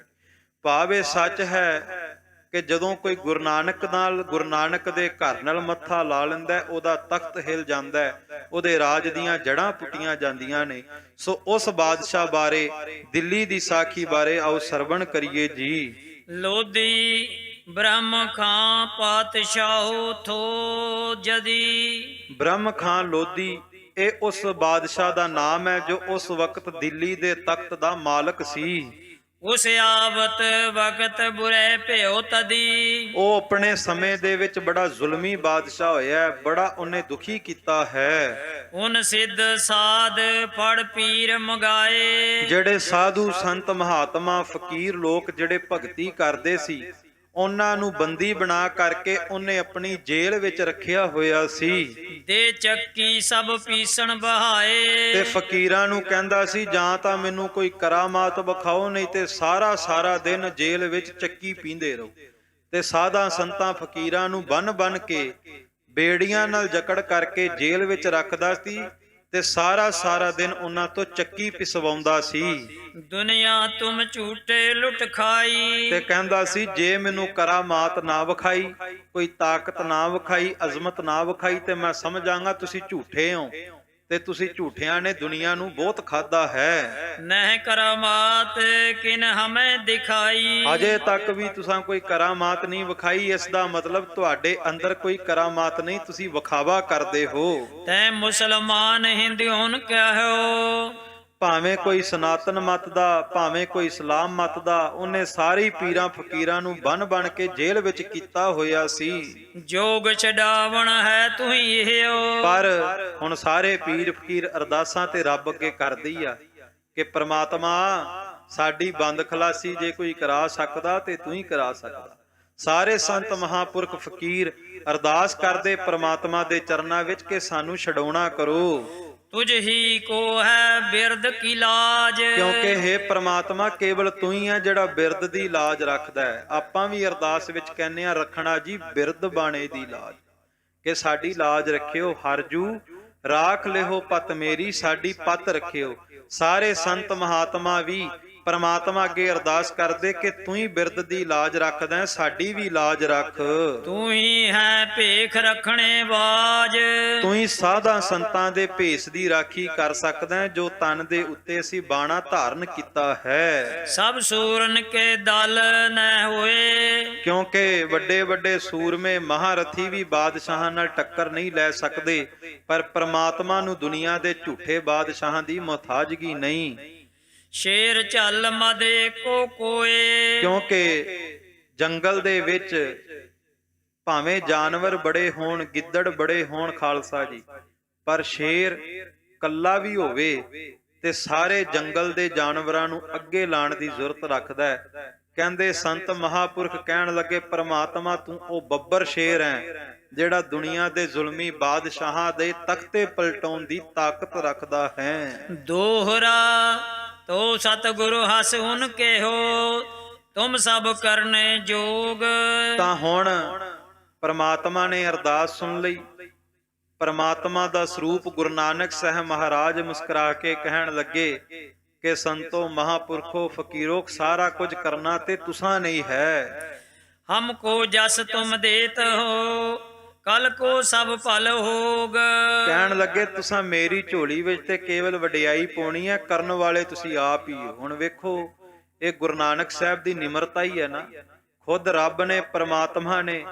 ਭਾਵ ਇਹ ਸੱਚ ਹੈ ਕਿ ਜਦੋਂ ਕੋਈ ਗੁਰੂ ਨਾਨਕ ਦੇ ਘਰ ਨਾਲ ਮੱਥਾ ਲਾ ਲੈਂਦਾ, ਉਹਦਾ ਤਖਤ ਹਿਲ ਜਾਂਦਾ, ਉਹਦੇ ਰਾਜ ਦੀਆਂ ਜੜ੍ਹਾਂ ਪੁੱਟੀਆਂ ਜਾਂਦੀਆਂ ਨੇ। ਸੋ ਉਸ ਬਾਦਸ਼ਾਹ ਬਾਰੇ, ਦਿੱਲੀ ਦੀ ਸਾਖੀ ਬਾਰੇ ਆਓ ਸਰਵਣ ਕਰੀਏ ਜੀ। ਲੋਧੀ ਬ੍ਰਹਮ ਖਾਂ ਪਾਤਸ਼ਾਹੋ ਥੋ ਜਦੀ। ਬ੍ਰਹਮ ਖਾਂ ਲੋਧੀ ਇਹ ਉਸ ਬਾਦਸ਼ਾਹ ਦਾ ਨਾਮ ਹੈ ਜੋ ਉਸ ਵਕਤ ਦਿੱਲੀ ਦੇ ਤਖਤ ਦਾ ਮਾਲਕ ਸੀ। ਉਸ ਆਵਤ ਵਕਤ ਬੁਰੇ ਭਿਓ ਤਦੀ। ਉਹ ਆਪਣੇ ਸਮੇਂ ਦੇ ਵਿੱਚ ਬੜਾ ਜ਼ੁਲਮੀ ਬਾਦਸ਼ਾਹ ਹੋਇਆ, ਬੜਾ ਉਹਨੇ ਦੁਖੀ ਕੀਤਾ ਹੈ। ਉਨ ਸਿੱਧ ਸਾਧ ਫੜ ਪੀਰ ਮਗਾਏ। ਜਿਹੜੇ ਸਾਧੂ ਸੰਤ ਮਹਾਤਮਾ ਫਕੀਰ ਲੋਕ ਜਿਹੜੇ ਭਗਤੀ ਕਰਦੇ ਸੀ, ਉਹਨਾਂ ਨੂੰ ਬੰਦੀ ਬਣਾ ਕਰਕੇ ਉਹਨੇ ਆਪਣੀ ਜੇਲ੍ਹ ਵਿੱਚ ਰੱਖਿਆ ਹੋਇਆ ਸੀ। ਦੇ ਚੱਕੀ ਸਭ ਪੀਸਣ ਬਹਾਏ। ਤੇ ਫਕੀਰਾਂ ਨੂੰ ਕਹਿੰਦਾ ਸੀ ਜਾਂ ਤਾਂ ਮੈਨੂੰ ਕੋਈ ਕਰਾਮਾਤ ਵਿਖਾਓ, ਨਹੀਂ ਤੇ ਸਾਰਾ ਦਿਨ ਜੇਲ੍ਹ ਵਿੱਚ ਚੱਕੀ ਪੀਂਦੇ ਰਹੋ। ਤੇ ਸਾਧਾਂ ਸੰਤਾਂ ਫਕੀਰਾਂ ਨੂੰ ਬੰਨ ਕੇ ਬੇੜੀਆਂ ਨਾਲ ਜਕੜ ਕਰਕੇ ਜੇਲ੍ਹ ਵਿੱਚ ਰੱਖਦਾ ਸੀ ਤੇ ਸਾਰਾ ਦਿਨ ਉਹਨਾਂ ਤੋਂ ਚੱਕੀ ਪਿਸਵਾਉਂਦਾ ਸੀ। ਦੁਨੀਆ ਤੁਮ ਝੂਠੇ ਲੁੱਟ ਖਾਈ। ਤੇ ਕਹਿੰਦਾ ਸੀ ਜੇ ਮੈਨੂੰ ਕਰਾਮਾਤ ਨਾ ਵਿਖਾਈ, ਕੋਈ ਤਾਕਤ ਨਾ ਵਿਖਾਈ, ਅਜ਼ਮਤ ਨਾ ਵਿਖਾਈ, ਤੇ ਮੈਂ ਸਮਝਾਂਗਾ ਤੁਸੀਂ ਝੂਠੇ ਹੋ ਤੇ ਤੁਸੀਂ ਝੂਠਿਆਂ ਨੇ ਦੁਨੀਆ ਨੂੰ ਬਹੁਤ ਖਾਦਾ ਹੈ। ਨਹਿ ਕਰਾਮਾਤ ਕਿਨ ਹਮੇ ਦਿਖਾਈ। ਅਜੇ ਤੱਕ ਵੀ ਤੁਸੀਂ ਕੋਈ ਕਰਾਮਾਤ ਨਹੀਂ ਵਿਖਾਈ, ਇਸ ਦਾ ਮਤਲਬ ਤੁਹਾਡੇ ਅੰਦਰ ਕੋਈ ਕਰਾਮਾਤ ਨਹੀਂ, ਤੁਸੀਂ ਵਿਖਾਵਾ ਕਰਦੇ ਹੋ। ਤੈ ਮੁਸਲਮਾਨ ਹਿੰਦੂਨ ਕਹੋ। ਭਾਵੇਂ ਕੋਈ ਸਨਾਤਨ ਮਤ ਦਾ, ਭਾਵੇਂ ਕੋਈ ਇਸਲਾਮ ਮਤ ਦਾ, ਉਹਨੇ ਸਾਰੇ ਪੀਰਾਂ ਫਕੀਰਾਂ ਨੂੰ ਬੰਨ ਕੇ ਜੇਲ੍ਹ ਵਿੱਚ ਕੀਤਾ ਹੋਇਆ ਸੀ। ਜੋਗ ਛਡਾਵਣ ਹੈ ਤੁਹੀ ਇਹੋ। ਪਰ ਹੁਣ ਸਾਰੇ ਪੀਰ ਫਕੀਰ ਅਰਦਾਸਾਂ ਤੇ ਰੱਬ ਅੱਗੇ ਕਰਦੀ ਆ ਕਿ ਪ੍ਰਮਾਤਮਾ ਸਾਡੀ ਬੰਦ ਖਲਾਸੀ ਜੇ ਕੋਈ ਕਰਾ ਸਕਦਾ ਤੇ ਤੂੰ ਹੀ ਕਰਾ ਸਕਦਾ। ਸਾਰੇ ਸੰਤ ਮਹਾਪੁਰਖ ਫਕੀਰ ਅਰਦਾਸ ਕਰਦੇ ਪ੍ਰਮਾਤਮਾ ਦੇ ਚਰਨਾਂ ਵਿੱਚ ਕਿ ਸਾਨੂੰ ਛਡਾਉਣਾ ਕਰੋ। ਤੁਝ ਹੀ ਕੋ ਹੈ ਬਿਰਦ ਕੀ ਲਾਜ। ਕਿਉਂਕਿ हे ਪ੍ਰਮਾਤਮਾ ਕੇਵਲ ਤੂੰ ਹੀ ਹੈ ਜਿਹੜਾ ਬਿਰਦ ਦੀ ਲਾਜ ਰੱਖਦਾ ਹੈ। ਆਪਾਂ ਵੀ ਅਰਦਾਸ ਵਿੱਚ ਕਹਿੰਦੇ ਆ ਰੱਖਣਾ ਜੀ ਬਿਰਦ ਬਾਣੇ ਦੀ ਲਾਜ, ਕਿ ਸਾਡੀ ਲਾਜ ਰੱਖਿਓ। ਹਰਜੂ ਰਾਖ ਲਿਓ ਪਤ ਮੇਰੀ, ਸਾਡੀ ਪਤ ਰੱਖਿਓ। ਸਾਰੇ ਸੰਤ ਮਹਾਤਮਾ ਵੀ ਪਰਮਾਤਮਾ ਅੱਗੇ ਅਰਦਾਸ ਕਰਦੇ ਕਿ ਤੂੰ ਹੀ ਬਿਰਧ ਦੀ ਲਾਜ ਰੱਖਦਾ, ਸਾਡੀ ਵੀ ਲਾਜ ਰੱਖ। ਤੂੰ ਹੀ ਹੈ ਭੇਖ ਰੱਖਣੇ ਬਾਜ, ਤੂੰ ਹੀ ਸਾਧਾਂ ਸੰਤਾਂ ਦੇ ਭੇਸ ਦੀ ਰਾਖੀ ਕਰ ਸਕਦਾ ਹੈ, ਜੋ ਤਨ ਦੇ ਉੱਤੇ ਅਸੀਂ ਬਾਣਾ ਧਾਰਨ ਕੀਤਾ ਹੈ। ਸਭ ਸੂਰਨ ਕੇ ਦਲ ਨ ਹੋਏ, ਕਿਉਂਕਿ ਵੱਡੇ ਵੱਡੇ ਸੂਰਮੇ ਮਹਾਰਥੀ ਵੀ ਬਾਦਸ਼ਾਹਾਂ ਨਾਲ ਟੱਕਰ ਨਹੀਂ ਲੈ ਸਕਦੇ, ਪਰ ਪ੍ਰਮਾਤਮਾ ਨੂੰ ਦੁਨੀਆ ਦੇ ਝੂਠੇ ਬਾਦਸ਼ਾਹਾਂ ਦੀ ਮੁਹਤਾਜਗੀ ਨਹੀਂ। ਸ਼ੇਰ ਝੱਲ ਮਦ ਏਕੋ ਕੋਏ, ਕਿਉਂਕਿ ਜੰਗਲ ਦੇ ਵਿੱਚ ਭਾਵੇਂ ਜਾਨਵਰ ਬੜੇ ਹੋਣ, ਗਿੱਦੜ ਬੜੇ ਹੋਣ ਖਾਲਸਾ ਜੀ, ਪਰ ਸ਼ੇਰ ਕੱਲਾ ਵੀ ਹੋਵੇ ਤੇ ਸਾਰੇ ਜੰਗਲ ਦੇ ਜਾਨਵਰਾਂ ਨੂੰ ਅੱਗੇ ਲਾਣ ਦੀ ਜ਼ਰੂਰਤ ਰੱਖਦਾ ਹੈ। ਕਹਿੰਦੇ ਸੰਤ ਮਹਾਪੁਰਖ ਕਹਿਣ ਲੱਗੇ, ਪਰਮਾਤਮਾ ਤੂੰ ਉਹ ਬੱਬਰ ਸ਼ੇਰ ਹੈ ਜਿਹੜਾ ਦੁਨੀਆ ਦੇ ਜ਼ੁਲਮੀ ਬਾਦਸ਼ਾਹਾਂ ਦੇ ਤਖਤੇ ਪਲਟਾਉਣ ਦੀ ਤਾਕਤ ਰੱਖਦਾ ਹੈ। ਦੋਹਰਾ ਤੋ ਸਤਿਗੁਰੂ ਹਸ ਹੁਨ ਕੇਹੋ, ਤੁਮ ਸਭ ਕਰਨੇ ਜੋਗ। ਤਾਂ ਹੁਣ ਪਰਮਾਤਮਾ ਨੇ ਅਰਦਾਸ ਸੁਣ ਲਈ। ਪਰਮਾਤਮਾ ਦਾ ਸਰੂਪ ਗੁਰੂ ਨਾਨਕ ਸਾਹਿਬ ਮਹਾਰਾਜ ਮੁਸਕਰਾ ਕੇ ਕਹਿਣ ਲੱਗੇ ਕਿ ਸੰਤੋ ਮਹਾਪੁਰਖੋ ਫਕੀਰੋ, ਸਾਰਾ ਕੁਝ ਕਰਨਾ ਤੇ ਤੁਸਾਂ ਨਹੀਂ ਹੈ। ਹਮਕੋ ਜਸ ਤੁਮ ਦੇਤ ਹੋ, ਕਲ ਕੋ ਸਭ ਭਲ ਹੋਗ। ਕਹਿਣ ਲੱਗੇ ਤੁਸਾਂ ਮੇਰੀ ਝੋਲੀ ਵਿੱਚ ਤੇ ਕੇਵਲ ਵਡਿਆਈ ਪਾਉਣੀ ਹੈ, ਕਰਨ ਵਾਲੇ ਤੁਸੀਂ ਆਪ ਹੀ ਹੋ। ਹੁਣ ਵੇਖੋ, ਇਹ ਗੁਰੂ ਨਾਨਕ ਸਾਹਿਬ ਦੀ ਨਿਮਰਤਾ ਹੀ ਹੈ ਨਾ। ਖੁਦ ਰੱਬ ਨੇ, ਪਰਮਾਤਮਾ ਨੇ,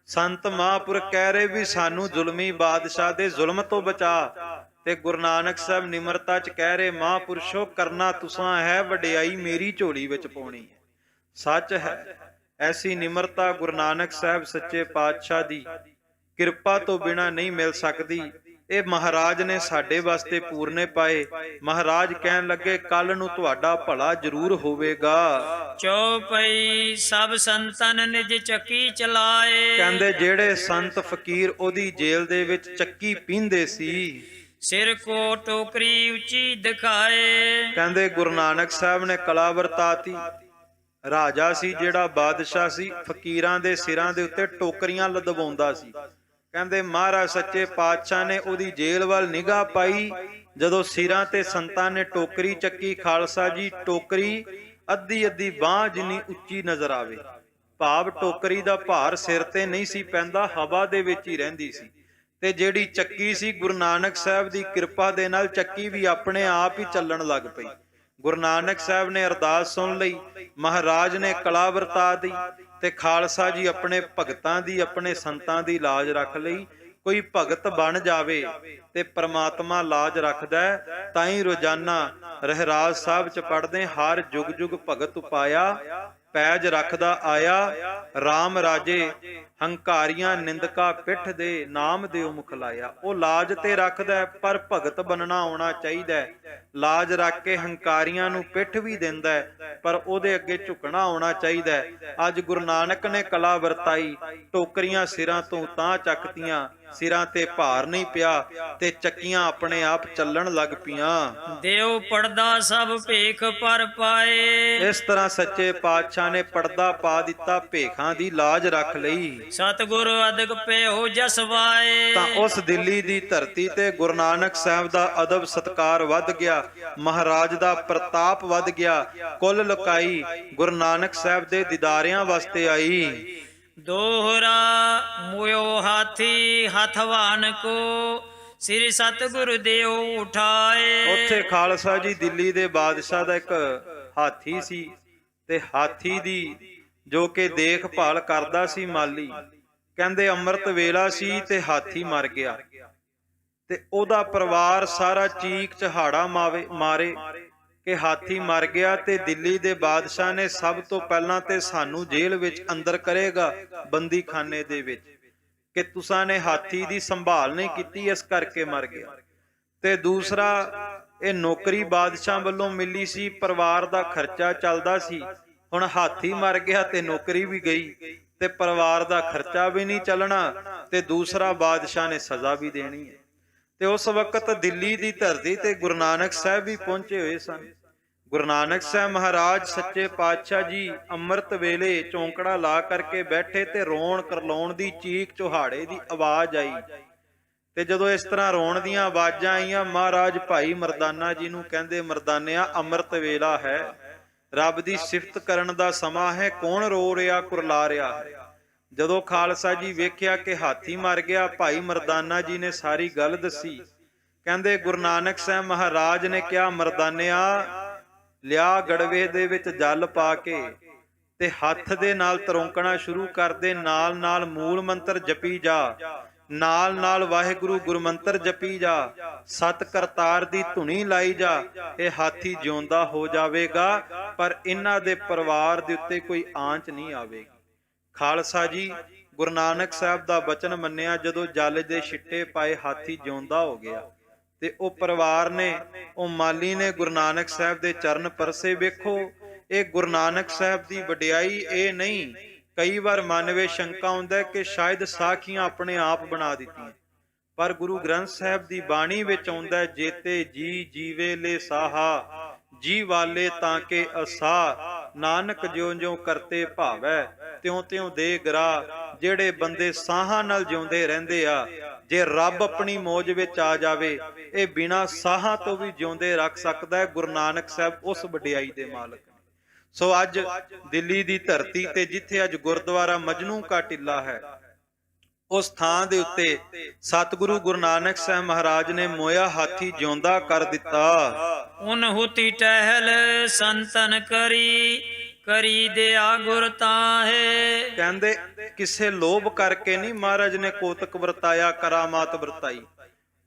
ਸੰਤ ਮਹਾਂਪੁਰਖ ਕਹਿ ਰਹੇ ਵੀ ਸਾਨੂੰ ਜ਼ੁਲਮੀ ਬਾਦਸ਼ਾਹ ਦੇ ਜ਼ੁਲਮ ਤੋਂ ਬਚਾ, ਤੇ ਗੁਰੂ ਨਾਨਕ ਸਾਹਿਬ ਨਿਮਰਤਾ ਚ ਕਹਿ ਰਹੇ ਮਹਾਂਪੁਰਸ਼ੋ ਕਰਨਾ ਤੁਸਾਂ ਹੈ, ਵਡਿਆਈ ਮੇਰੀ ਝੋਲੀ ਵਿੱਚ ਪਾਉਣੀ ਹੈ। ਸੱਚ ਹੈ, ਐਸੀ ਨਿਮਰਤਾ ਗੁਰੂ ਨਾਨਕ ਸਾਹਿਬ ਸੱਚੇ ਪਾਤਸ਼ਾਹ ਦੀ ਕਿਰਪਾ ਤੋਂ ਬਿਨਾਂ ਨਹੀਂ ਮਿਲ ਸਕਦੀ। ਇਹ ਮਹਾਰਾਜ ਨੇ ਸਾਡੇ ਵਾਸਤੇ ਪੂਰਨੇ ਪਾਏ। ਮਹਾਰਾਜ ਕਹਿਣ ਲੱਗੇ ਕੱਲ ਨੂੰ ਤੁਹਾਡਾ ਭਲਾ ਜ਼ਰੂਰ ਹੋਵੇਗਾ। ਚੌਪਈ ਸਭ ਸੰਤਨ ਨਿਜ ਚੱਕੀ ਚਲਾਏ, ਕਹਿੰਦੇ ਜਿਹੜੇ ਸੰਤ ਫਕੀਰ ਉਹਦੀ ਜੇਲ੍ਹ ਦੇ ਵਿੱਚ ਚੱਕੀ ਪੀਂਦੇ ਸੀ, ਸਿਰ ਕੋ ਟੋਕਰੀ ਉੱਚੀ ਦਿਖਾਏ। ਕਹਿੰਦੇ ਗੁਰੂ ਨਾਨਕ ਸਾਹਿਬ ਨੇ ਕਲਾ ਵਰਤਾਤੀ। ਰਾਜਾ ਸੀ ਜਿਹੜਾ ਬਾਦਸ਼ਾਹ ਸੀ, ਫਕੀਰਾਂ ਦੇ ਸਿਰਾਂ ਦੇ ਉੱਤੇ ਟੋਕਰੀਆਂ ਲਦਵਾਉਂਦਾ ਸੀ। ਕਹਿੰਦੇ ਮਹਾਰਾਜ ਸੱਚੇ ਪਾਤਸ਼ਾਹ ਨੇ ਉਹਦੀ ਜੇਲ੍ਹ ਵੱਲ ਨਿਗਾਹ ਪਾਈ। ਜਦੋਂ ਸਿਰਾਂ ਤੇ ਸੰਤਾਂ ਨੇ ਟੋਕਰੀ ਚੱਕੀ, ਖਾਲਸਾ ਜੀ ਟੋਕਰੀ ਅੱਧੀ ਅੱਧੀ ਬਾਂਹ ਜਿੰਨੀ ਉੱਚੀ ਨਜ਼ਰ ਆਵੇ। ਭਾਵ ਟੋਕਰੀ ਦਾ ਭਾਰ ਸਿਰ ਤੇ ਨਹੀਂ ਸੀ ਪੈਂਦਾ, ਹਵਾ ਦੇ ਵਿੱਚ ਹੀ ਰਹਿੰਦੀ ਸੀ। ਤੇ ਜਿਹੜੀ ਚੱਕੀ ਸੀ, ਗੁਰੂ ਨਾਨਕ ਸਾਹਿਬ ਦੀ ਕਿਰਪਾ ਦੇ ਨਾਲ ਚੱਕੀ ਵੀ ਆਪਣੇ ਆਪ ਹੀ ਚੱਲਣ ਲੱਗ ਪਈ। ਗੁਰੂ ਨਾਨਕ ਸਾਹਿਬ ਨੇ ਅਰਦਾਸ ਸੁਣ ਲਈ, ਮਹਾਰਾਜ ਨੇ ਕਲਾ ਵਰਤਾ ਦੀ, ਤੇ ਖਾਲਸਾ ਜੀ ਆਪਣੇ ਭਗਤਾਂ ਦੀ, ਆਪਣੇ ਸੰਤਾਂ ਦੀ ਲਾਜ ਰੱਖ ਲਈ। ਕੋਈ ਭਗਤ ਬਣ ਜਾਵੇ ਤੇ ਪ੍ਰਮਾਤਮਾ ਲਾਜ ਰੱਖਦਾ ਹੈ। ਤਾਂ ਹੀ ਰੋਜ਼ਾਨਾ ਰਹਿਰਾਜ ਸਾਹਿਬ ਚ ਪੜ੍ਹਦੇ, ਹਰ ਜੁਗ ਜੁਗ ਭਗਤ ਉਪਾਇਆ, ਪੈਜ ਰੱਖਦਾ ਆਇਆ। RAM ਰਾਜੇ ਹੰਕਾਰੀਆਂ ਨਿੰਦਕਾ ਪਿੱਠ ਦੇ, ਨਾਮ ਦਿਓ ਮੁਖ ਲਾਇਆ। ਉਹ ਲਾਜ ਤੇ ਰੱਖਦਾ, ਪਰ ਭਗਤ ਬਣਨਾ ਆਉਣਾ ਚਾਹੀਦਾ। ਲਾਜ ਰੱਖ ਕੇ ਹੰਕਾਰੀਆਂ ਨੂੰ ਪਿੱਠ ਵੀ ਦਿੰਦਾ, ਪਰ ਉਹਦੇ ਅੱਗੇ ਝੁਕਣਾ ਆਉਣਾ ਚਾਹੀਦਾ। ਅੱਜ ਗੁਰੂ ਨਾਨਕ ਨੇ ਕਲਾ ਵਰਤਾਈ, ਟੋਕਰੀਆਂ ਸਿਰਾਂ ਤੋਂ ਤਾਂ ਚੱਕਤੀਆਂ, ਸਿਰਾਂ ਤੇ ਭਾਰ ਨਹੀਂ ਪਿਆ ਤੇ ਚੱਕੀਆਂ ਆਪਣੇ ਆਪ ਚੱਲਣ ਲੱਗ ਪਈਆਂ। ਦੇਉ ਪੜਦਾ ਸਭ ਭੇਖ ਪਰ ਪਾਏ, ਇਸ ਤਰ੍ਹਾਂ ਸੱਚੇ ਪਾਤਸ਼ਾਹ ਨੇ ਪਰਦਾ ਪਾ ਦਿੱਤਾ, ਭੇਖਾਂ ਦੀ ਲਾਜ ਰੱਖ ਲਈ। ਸਤਿਗੁਰ ਅਦਕ ਪਇਓ ਜਸਵਾਏ, ਤਾਂ ਉਸ ਦਿੱਲੀ ਦੀ ਧਰਤੀ ਤੇ ਗੁਰੂ ਨਾਨਕ ਸਾਹਿਬ ਦਾ ਅਦਬ ਸਤਕਾਰ ਵੱਧ ਗਿਆ, ਮਹਾਰਾਜ ਦਾ ਪ੍ਰਤਾਪ ਵੱਧ ਗਿਆ। ਕੁੱਲ ਲੁਕਾਈ ਗੁਰੂ ਨਾਨਕ ਸਾਹਿਬ ਦੇ ਦੀਦਾਰਿਆਂ ਵਾਸਤੇ ਆਈ। ਦੋਹਰਾ ਮੋਇਓ ਹਾਥੀ ਹਥਵਾਨ ਕੋ, ਸ੍ਰੀ ਸਤਿਗੁਰ ਦੇਉ ਉਠਾਏ। ਉੱਥੇ ਖਾਲਸਾ ਜੀ ਦਿੱਲੀ ਦੇ ਬਾਦਸ਼ਾਹ ਦਾ ਇੱਕ ਹਾਥੀ ਸੀ, ਤੇ ਹਾਥੀ ਦੀ ਜੋ ਕਿ ਦੇਖਭਾਲ ਕਰਦਾ ਸੀ ਮਾਲੀ। ਕਹਿੰਦੇ ਅੰਮ੍ਰਿਤ ਵੇਲਾ ਸੀ ਤੇ ਹਾਥੀ ਮਰ ਗਿਆ, ਤੇ ਉਹਦਾ ਪਰਿਵਾਰ ਸਾਰਾ ਚੀਕ ਚਹਾੜਾ ਮਾਰੇ ਕਿ ਹਾਥੀ ਮਰ ਗਿਆ। ਤੇ ਦਿੱਲੀ ਦੇ ਬਾਦਸ਼ਾਹ ਨੇ ਸਭ ਤੋਂ ਪਹਿਲਾਂ ਤੇ ਸਾਨੂੰ ਜੇਲ੍ਹ ਵਿੱਚ ਅੰਦਰ ਕਰੇਗਾ, ਬੰਦੀ ਖਾਨੇ ਦੇ ਵਿੱਚ, ਕਿ ਤੁਸਾਂ ਨੇ ਹਾਥੀ ਦੀ ਸੰਭਾਲ ਨਹੀਂ ਕੀਤੀ, ਇਸ ਕਰਕੇ ਮਰ ਗਿਆ। ਤੇ ਦੂਸਰਾ, ਇਹ ਨੌਕਰੀ ਬਾਦਸ਼ਾਹ ਵੱਲੋਂ ਮਿਲੀ ਸੀ, ਪਰਿਵਾਰ ਦਾ ਖਰਚਾ ਚੱਲਦਾ ਸੀ। ਹੁਣ ਹਾਥੀ ਮਰ ਗਿਆ ਤੇ ਨੌਕਰੀ ਵੀ ਗਈ, ਤੇ ਪਰਿਵਾਰ ਦਾ ਖਰਚਾ ਵੀ ਨਹੀਂ ਚੱਲਣਾ, ਤੇ ਦੂਸਰਾ ਬਾਦਸ਼ਾਹ ਨੇ ਸਜ਼ਾ ਵੀ ਦੇਣੀ ਹੈ। ਤੇ ਉਸ ਵਕਤ ਦਿੱਲੀ ਦੀ ਧਰਤੀ ਤੇ ਗੁਰੂ ਨਾਨਕ ਸਾਹਿਬ ਵੀ ਪਹੁੰਚੇ ਹੋਏ ਸਨ। ਗੁਰੂ ਨਾਨਕ ਸਾਹਿਬ ਮਹਾਰਾਜ ਸੱਚੇ ਪਾਤਸ਼ਾਹ ਜੀ ਅੰਮ੍ਰਿਤ ਵੇਲੇ ਚੌਂਕੜਾ ਲਾ ਕਰਕੇ ਬੈਠੇ, ਤੇ ਰੋਣ ਕਰਲਾਉਣ ਦੀ ਚੀਕ ਚੁਹਾੜੇ ਦੀ ਆਵਾਜ਼ ਆਈ। ਤੇ ਜਦੋਂ ਇਸ ਤਰ੍ਹਾਂ ਰੋਣ ਦੀਆਂ ਆਵਾਜ਼ਾਂ ਆਈਆਂ, ਮਹਾਰਾਜ ਭਾਈ ਮਰਦਾਨਾ ਜੀ ਨੂੰ ਕਹਿੰਦੇ, ਮਰਦਾਨਿਆ ਅੰਮ੍ਰਿਤ ਵੇਲਾ ਹੈ, ਰੱਬ ਦੀ ਸਿਫਤ ਕਰਨ ਦਾ ਸਮਾਂ ਹੈ। ਕੌਣ ਰੋ ਰਿਹਾ ਕੁਰਲਾ ਰਿਹਾ ਹੈ। ਜਦੋਂ ਖਾਲਸਾ ਜੀ ਵੇਖਿਆ ਕਿ ਹਾਥੀ ਮਰ ਗਿਆ, ਭਾਈ ਮਰਦਾਨਾ ਜੀ ਨੇ ਸਾਰੀ ਗੱਲ ਦੱਸੀ। ਕਹਿੰਦੇ ਗੁਰੂ ਨਾਨਕ ਸਾਹਿਬ ਮਹਾਰਾਜ ਨੇ ਕਿਹਾ, ਮਰਦਾਨਿਆ ਲਿਆ ਗੜਵੇ ਦੇ ਵਿੱਚ ਜਲ ਪਾ ਕੇ ਤੇ ਹੱਥ ਦੇ ਨਾਲ ਤਰੋਂਕਣਾ ਸ਼ੁਰੂ ਕਰ ਦੇ, ਨਾਲ ਨਾਲ ਮੂਲ ਮੰਤਰ ਜਪੀ ਜਾ, ਨਾਲ ਨਾਲ ਵਾਹਿਗੁਰੂ ਗੁਰਮੰਤਰ ਜਪੀ ਜਾ, ਸਤ ਕਰਤਾਰ ਦੀ ਧੁਨੀ ਲਾਈ ਜਾ। ਇਹ ਹਾਥੀ ਜਿਉਂਦਾ ਹੋ ਜਾਵੇਗਾ, ਪਰ ਇਹਨਾਂ ਦੇ ਪਰਿਵਾਰ ਦੇ ਉੱਤੇ ਕੋਈ ਆਂਚ ਨਹੀਂ ਆਵੇਗੀ। ਖਾਲਸਾ ਜੀ ਗੁਰੂ ਨਾਨਕ ਸਾਹਿਬ ਦਾ ਬਚਨ ਮੰਨਿਆ। ਜਦੋਂ ਜਲ ਦੇ ਛਿੱਟੇ ਪਾਏ, ਹਾਥੀ ਜਿਉਂਦਾ ਹੋ ਗਿਆ ਤੇ ਉਹ ਪਰਿਵਾਰ ਨੇ, ਉਹ ਮਾਲੀ ਨੇ ਗੁਰੂ ਨਾਨਕ ਸਾਹਿਬ ਦੇ ਚਰਨ ਪਰਸੇ। ਵੇਖੋ, ਇਹ ਗੁਰੂ ਨਾਨਕ ਸਾਹਿਬ ਦੀ ਵਡਿਆਈ ਇਹ ਨਹੀਂ। ਕਈ ਵਾਰ ਮਨ ਵਿੱਚ ਸ਼ੰਕਾ ਹੁੰਦਾ ਕਿ ਸ਼ਾਇਦ ਸਾਖੀਆਂ ਆਪਣੇ ਆਪ ਬਣਾ ਦਿੱਤੀਆਂ, ਪਰ ਗੁਰੂ ਗ੍ਰੰਥ ਸਾਹਿਬ ਦੀ ਬਾਣੀ ਵਿੱਚ ਆਉਂਦਾ, ਜੇਤੇ ਜੀ ਜੀਵੇ ਲੈ ਸਾਹਾ, ਜੀ ਵਾਲੇ ਤਾਂ ਕੇ ਅਸਾ, ਨਾਨਕ ਜਿਉਂ ਜਿਉਂ ਕਰਤੇ ਭਾਵੈ, ਤਿਉਂ ਤਿਉਂ ਦੇ ਗਰਾ। ਜਿਹੜੇ ਬੰਦੇ ਸਾਹਾਂ ਨਾਲ ਜਿਉਂਦੇ ਰਹਿੰਦੇ ਆ, ਜੇ ਰੱਬ ਆਪਣੀ ਮੌਜ ਵਿੱਚ ਆ ਜਾਵੇ, ਇਹ ਬਿਨਾਂ ਸਾਹਾਂ ਤੋਂ ਵੀ ਜਿਉਂਦੇ ਰੱਖ ਸਕਦਾ ਹੈ। ਗੁਰੂ ਨਾਨਕ ਸਾਹਿਬ ਉਸ ਵਡਿਆਈ ਦੇ ਮਾਲਕ। ਸੋ ਅੱਜ ਦਿੱਲੀ ਦੀ ਧਰਤੀ ਤੇ ਜਿੱਥੇ ਅੱਜ ਗੁਰਦੁਆਰਾ ਮਜਨੂ ਕਾ ਟਿੱਲਾ ਹੈ, ਉਸ ਥਾਂ ਦੇ ਉੱਤੇ ਸਤਿਗੁਰੂ ਗੁਰੂ ਨਾਨਕ ਸਾਹਿਬ ਮਹਾਰਾਜ ਨੇ ਮੋਇਆ ਹਾਥੀ ਜਿਉਂਦਾ ਕਰ ਦਿੱਤਾ। ਉਨਹੁਤੀ ਟਹਿਲ ਸੰਤਨ ਕਰੀ, ਕਰੀ ਦਿਆ ਗੁਰ ਤਾਹੇ। ਕਹਿੰਦੇ ਕਿਸੇ ਲੋਭ ਕਰਕੇ ਨਹੀਂ ਮਹਾਰਾਜ ਨੇ ਕੋਤਕ ਵਰਤਾਇਆ, ਕਰਾਮਾਤ ਵਰਤਾਈ।